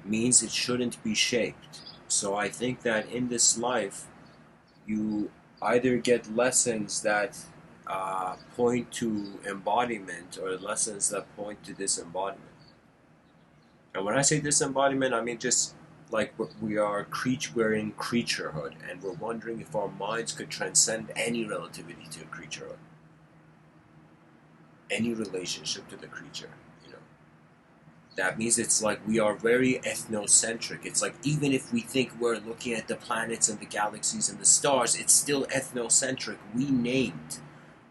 means it shouldn't be shaped. So I think that in this life, you either get lessons that point to embodiment or lessons that point to disembodiment. And when I say disembodiment, I mean just like we're in creaturehood, and we're wondering if our minds could transcend any relativity to creaturehood, any relationship to the creature, you know. That means it's like we are very ethnocentric. It's like even if we think we're looking at the planets and the galaxies and the stars, it's still ethnocentric. We named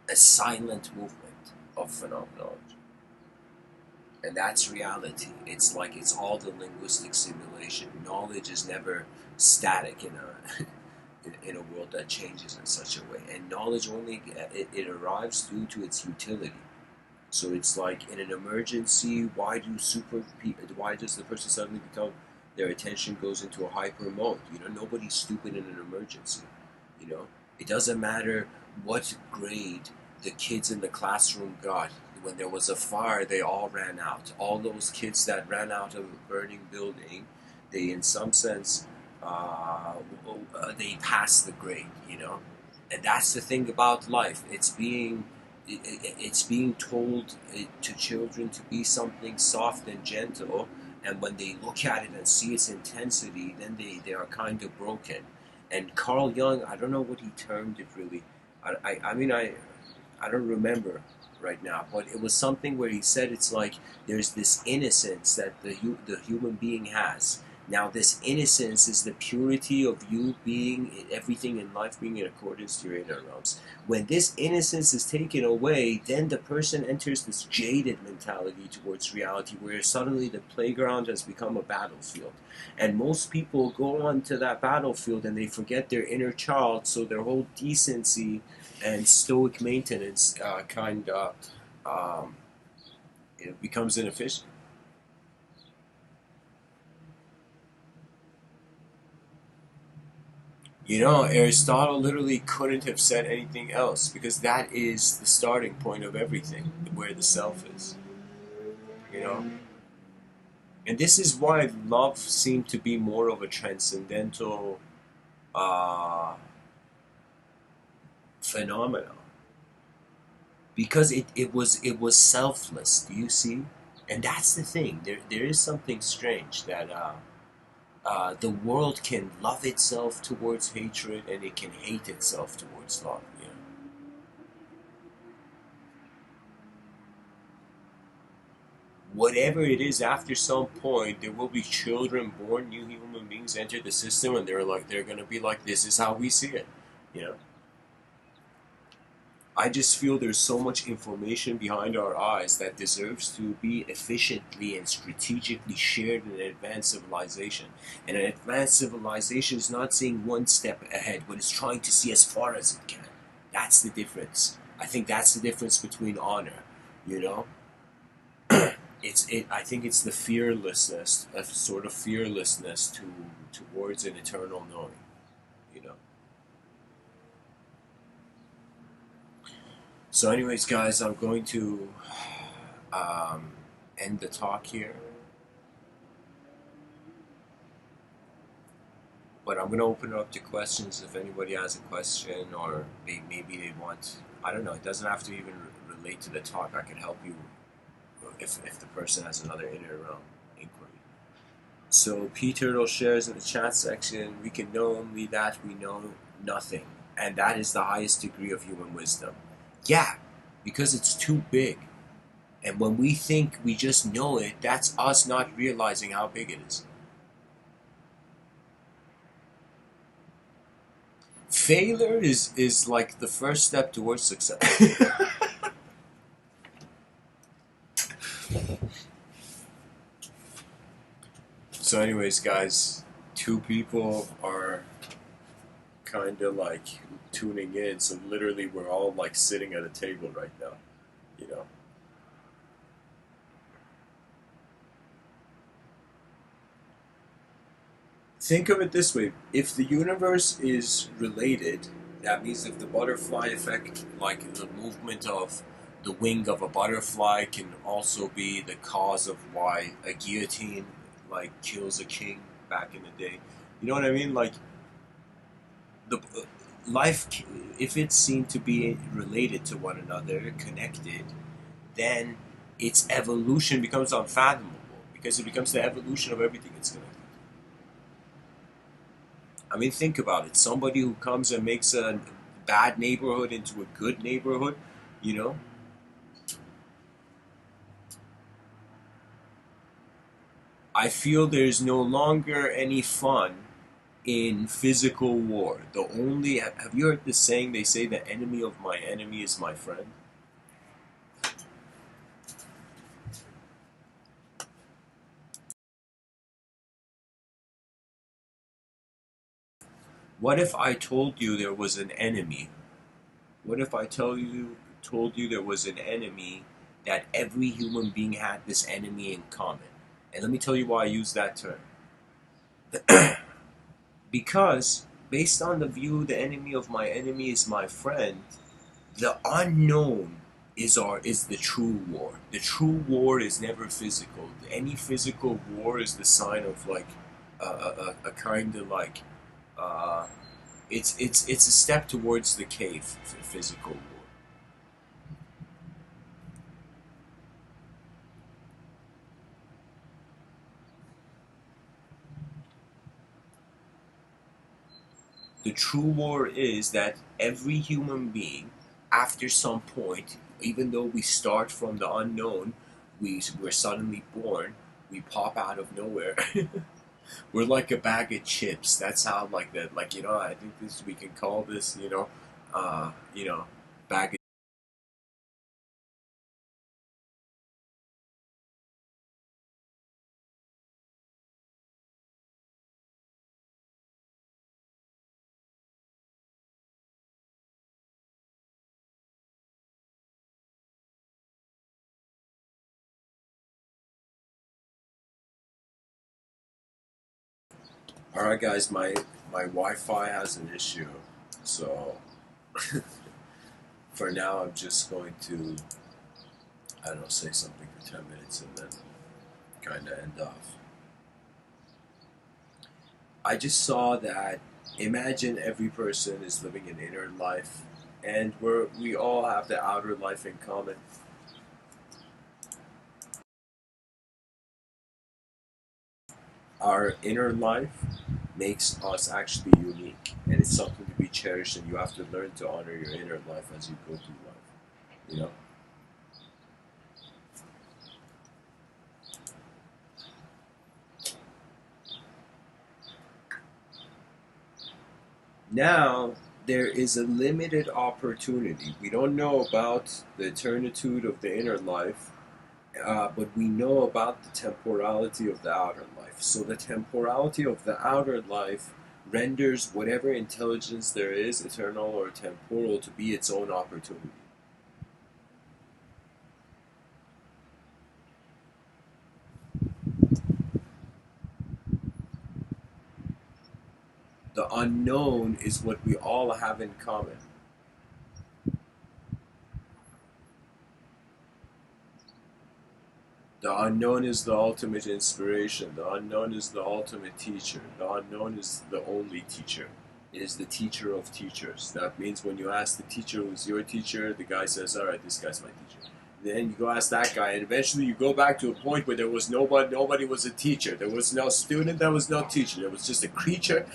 a silent movement of phenomenology. And that's reality. It's like it's all the linguistic simulation. Knowledge is never static in a in a world that changes in such a way. And knowledge only it arrives due to its utility. So it's like in an emergency, why does the person suddenly become their attention goes into a hyper mode? You know, nobody's stupid in an emergency. You know, it doesn't matter what grade the kids in the classroom got. When there was a fire, they all ran out. All those kids that ran out of a burning building, they, in some sense, they passed the grade. You know, and that's the thing about life. It's being told to children to be something soft and gentle, and when they look at it and see its intensity, then they are kind of broken. And Carl Jung, I don't know what he termed it really. I mean, I don't remember right now, but it was something where he said it's like there's this innocence that the human being has. Now, this innocence is the purity of you being everything in life being in accordance to your inner realms. When this innocence is taken away, then the person enters this jaded mentality towards reality, where suddenly the playground has become a battlefield. And most people go on to that battlefield and they forget their inner child, so their whole decency and stoic maintenance um, it becomes inefficient. You know, Aristotle literally couldn't have said anything else because that is the starting point of everything, where the self is. You know? And this is why love seemed to be more of a transcendental uh, phenomenon. Because it was selfless, do you see? And that's the thing. There is something strange that the world can love itself towards hatred and it can hate itself towards love. You know? Whatever it is, after some point, there will be children born, new human beings enter the system, and they're going to be like, this is how we see it. You know? I just feel there's so much information behind our eyes that deserves to be efficiently and strategically shared in an advanced civilization. And an advanced civilization is not seeing one step ahead, but it's trying to see as far as it can. That's the difference. I think that's the difference between honor, you know? I think it's the fearlessness, a sort of fearlessness towards an eternal knowing, you know? So, anyways, guys, I'm going to um, end the talk here, but I'm going to open it up to questions if anybody has a question or maybe they want. I don't know. It doesn't have to even relate to the talk. I can help you if the person has another inner realm inquiry. So, P Turtle shares in the chat section, we can know only that we know nothing, and that is the highest degree of human wisdom. Yeah, because it's too big. And when we think we just know it, that's us not realizing how big it is. Failure is like the first step towards success. So, anyways, guys, two people are kind of like tuning in. So, literally, we're all like sitting at a table right now, you know. Think of it this way: if the universe is related, that means if the butterfly effect, like the movement of the wing of a butterfly, can also be the cause of why a guillotine like kills a king back in the day. You know what I mean? Like the life, if it's seen to be related to one another, connected, then its evolution becomes unfathomable because it becomes the evolution of everything it's connected. I mean, think about it. Somebody who comes and makes a bad neighborhood into a good neighborhood, you know? I feel there's no longer any fun in physical war. The only, have you heard this saying? They say the enemy of my enemy is my friend. What if I told you there was an enemy? What if I told you there was an enemy, that every human being had this enemy in common? And let me tell you why I use that term. Because, based on the view, the enemy of my enemy is my friend, the unknown is the true war. The true war is never physical. Any physical war is the sign of like a kind of like uh, it's a step towards the cave physical war. The true war is that every human being, after some point, even though we start from the unknown, we're suddenly born. We pop out of nowhere. We're like a bag of chips. That's how like that. Like I think this we can call this uh, you know, bag. All right, guys, my Wi-Fi has an issue, so for now I'm just going to I don't know say something for 10 minutes and then kind of end off. I just saw that imagine every person is living an inner life, and we all have the outer life in common. Our inner life makes us actually unique, and it's something to be cherished, and you have to learn to honor your inner life as you go through life. You know. Now there is a limited opportunity. We don't know about the eternitude of the inner life, but we know about the temporality of the outer life. So the temporality of the outer life renders whatever intelligence there is, eternal or temporal, to be its own opportunity. The unknown is what we all have in common. The unknown is the ultimate inspiration. The unknown is the ultimate teacher. The unknown is the only teacher. It is the teacher of teachers. That means when you ask the teacher who's your teacher, the guy says, "All right, this guy's my teacher." Then you go ask that guy, and eventually you go back to a point where there was nobody. Nobody was a teacher. There was no student. There was no teacher. There was just a creature,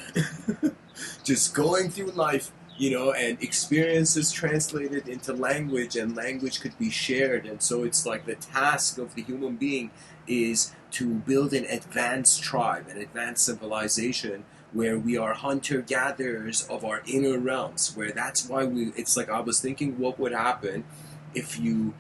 just going through life, and experiences translated into language, and language could be shared. And so it's like the task of the human being is to build an advanced tribe, an advanced civilization where we are hunter gatherers of our inner realms. Where that's why it's like I was thinking, what would happen if you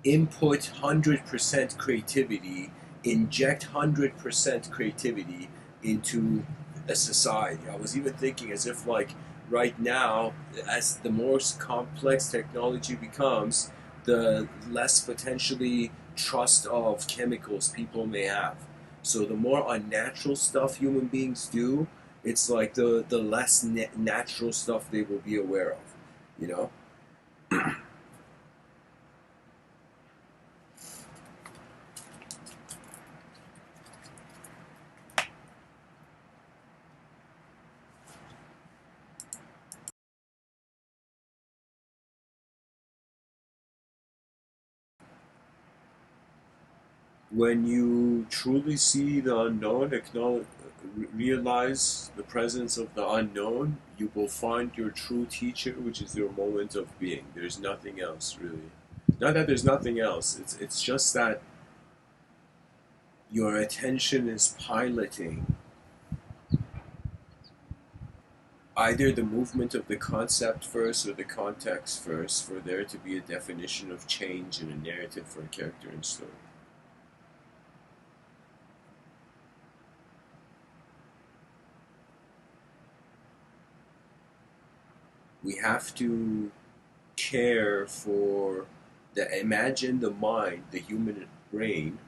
input 100% creativity, inject 100% creativity into a society. I was even thinking as if like right now, as the more complex technology becomes, the less potentially trust of chemicals people may have. So the more unnatural stuff human beings do, it's like the less natural stuff they will be aware of, you know? When you truly see the unknown, realize the presence of the unknown, you will find your true teacher, which is your moment of being. There's nothing else, really. Not that there's nothing else, it's just that your attention is piloting either the movement of the concept first or the context first for there to be a definition of change in a narrative for a character and story. We have to care for imagine the mind, the human brain,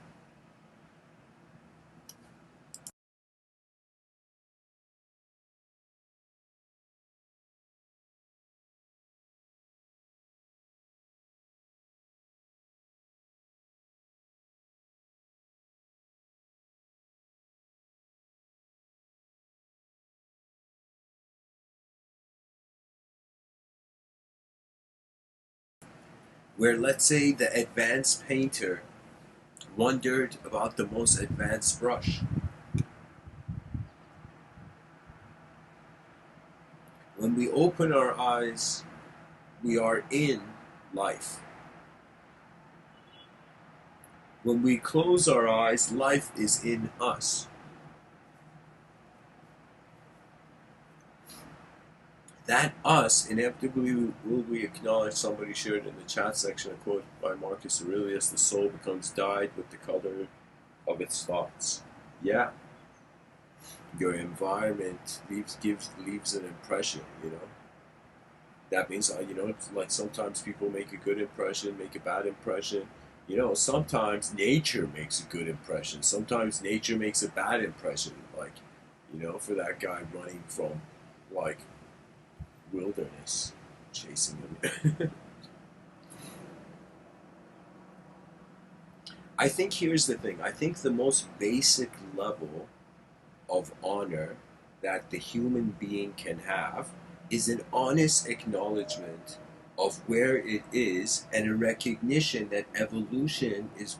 where let's say the advanced painter wondered about the most advanced brush. When we open our eyes, we are in life. When we close our eyes, life is in us. That us inevitably will be acknowledged. Somebody shared in the chat section a quote by Marcus Aurelius: "The soul becomes dyed with the color of its thoughts." Yeah, your environment leaves an impression. That means it's like sometimes people make a good impression, make a bad impression. Sometimes nature makes a good impression. Sometimes nature makes a bad impression. Like, for that guy running from like wilderness, chasing him. I think here's the thing. I think the most basic level of honor that the human being can have is an honest acknowledgement of where it is and a recognition that evolution is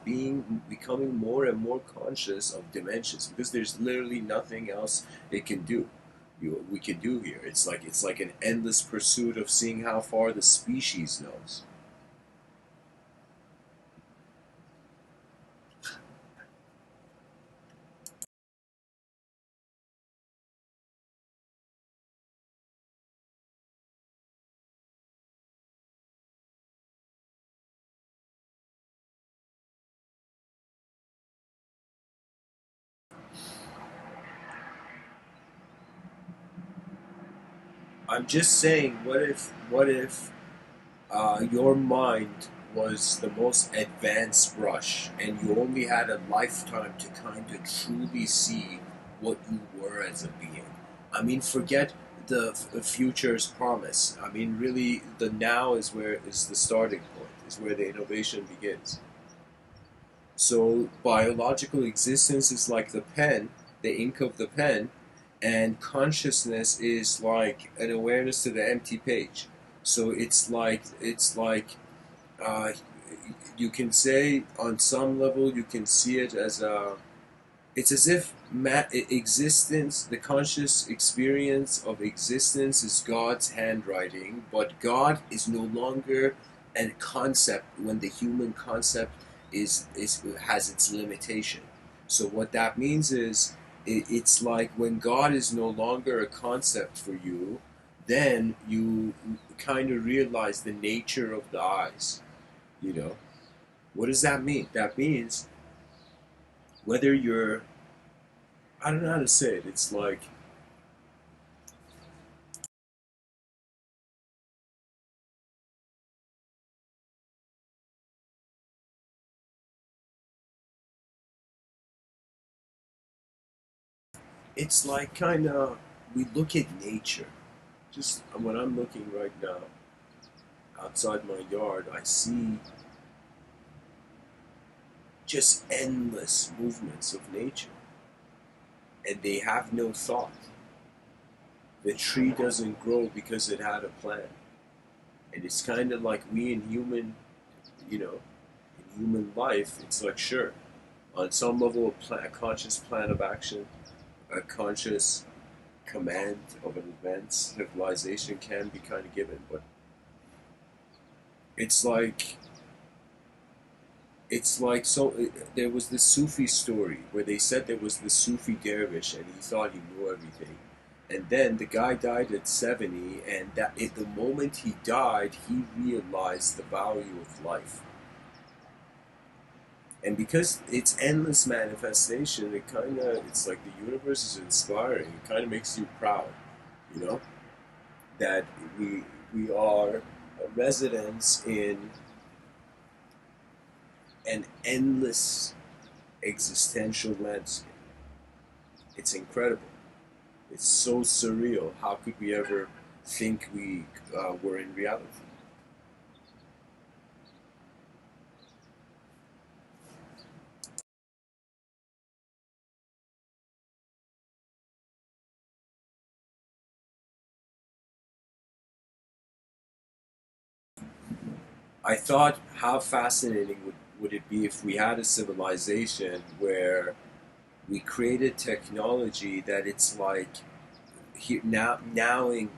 becoming more and more conscious of dimensions, because there's literally nothing else it can do. We can do here. It's like an endless pursuit of seeing how far the species knows. I'm just saying, what if your mind was the most advanced brush, and you only had a lifetime to kind of truly see what you were as a being. I mean, forget the future's promise. I mean, really, the now is the starting point, is where the innovation begins. So biological existence is like the pen, the ink of the pen, and consciousness is like an awareness to the empty page. So it's like uh, you can say on some level you can see it as a it's as if existence, the conscious experience of existence, is God's handwriting, but God is no longer a concept when the human concept is has its limitation. So what that means is it's like when God is no longer a concept for you, then you kind of realize the nature of the eyes. You know, what does that mean? That means whether you're, I don't know how to say it. It's like kind of, we look at nature. Just when I'm looking right now outside my yard, I see just endless movements of nature, and they have no thought. The tree doesn't grow because it had a plan, and it's kind of like we in you know, in human life. It's like, sure, on some level, a conscious plan of action, a conscious command of an advanced civilization can be kind of given, but it's like there was this Sufi story where they said there was this Sufi dervish and he thought he knew everything, and then the guy died at 70, and that at the moment he died, he realized the value of life. And because it's endless manifestation, it's like the universe is inspiring. It kind of makes you proud, you know, that we are residents in an endless existential landscape. It's incredible. It's so surreal. How could we ever think we were in reality? I thought, how fascinating would it be if we had a civilization where we created technology that it's like now in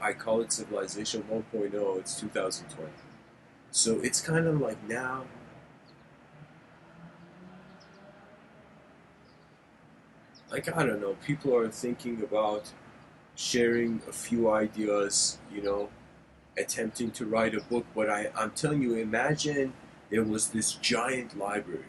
I call it civilization 1.0. It's 2020. So it's kind of like now, like, I don't know, people are thinking about sharing a few ideas, attempting to write a book. But I'm telling you, imagine there was this giant library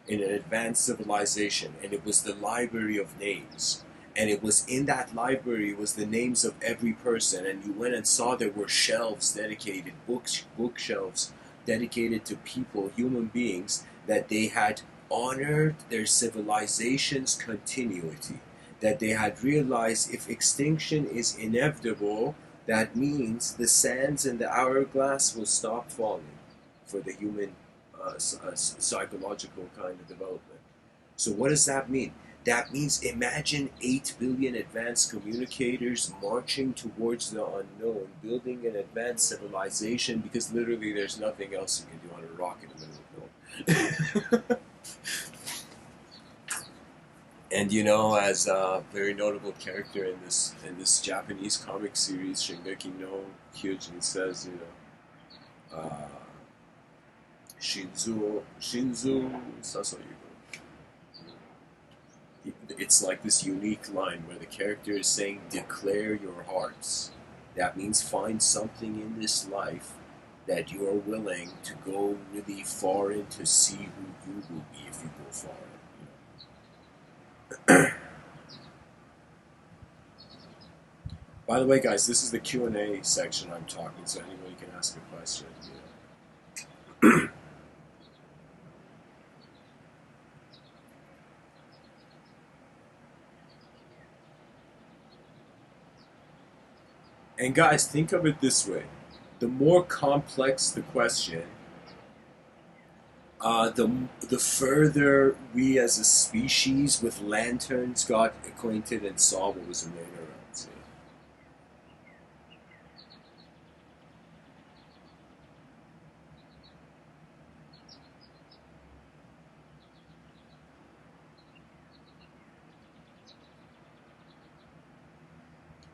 in an advanced civilization, and it was the library of names. And it was in that library was the names of every person, and you went and saw there were shelves dedicated, bookshelves dedicated to people, human beings, that they had honored their civilization's continuity, that they had realized if extinction is inevitable, that means the sands in the hourglass will stop falling for the human psychological kind of development. So, what does that mean? That means imagine 8 billion advanced communicators marching towards the unknown, building an advanced civilization because literally there's nothing else you can do on a rock in the middle of nowhere. And as a very notable character in this Japanese comic series, Shingeki no Kyojin says, Shinzu Sasoyugo. It's like this unique line where the character is saying, "Declare your hearts." That means find something in this life that you are willing to go really far in to see who you will be if you go far in. By the way, guys, this is the Q&A section I'm talking, so anybody can ask a question. And guys, think of it this way: the more complex the question, the further we as a species with lanterns got acquainted and saw what was laying around. See?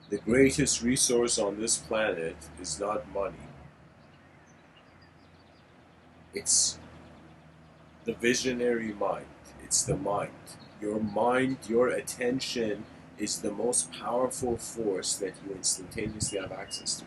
The greatest resource on this planet is not money; it's the visionary mind. It's the mind. Your mind, your attention is the most powerful force that you instantaneously have access to.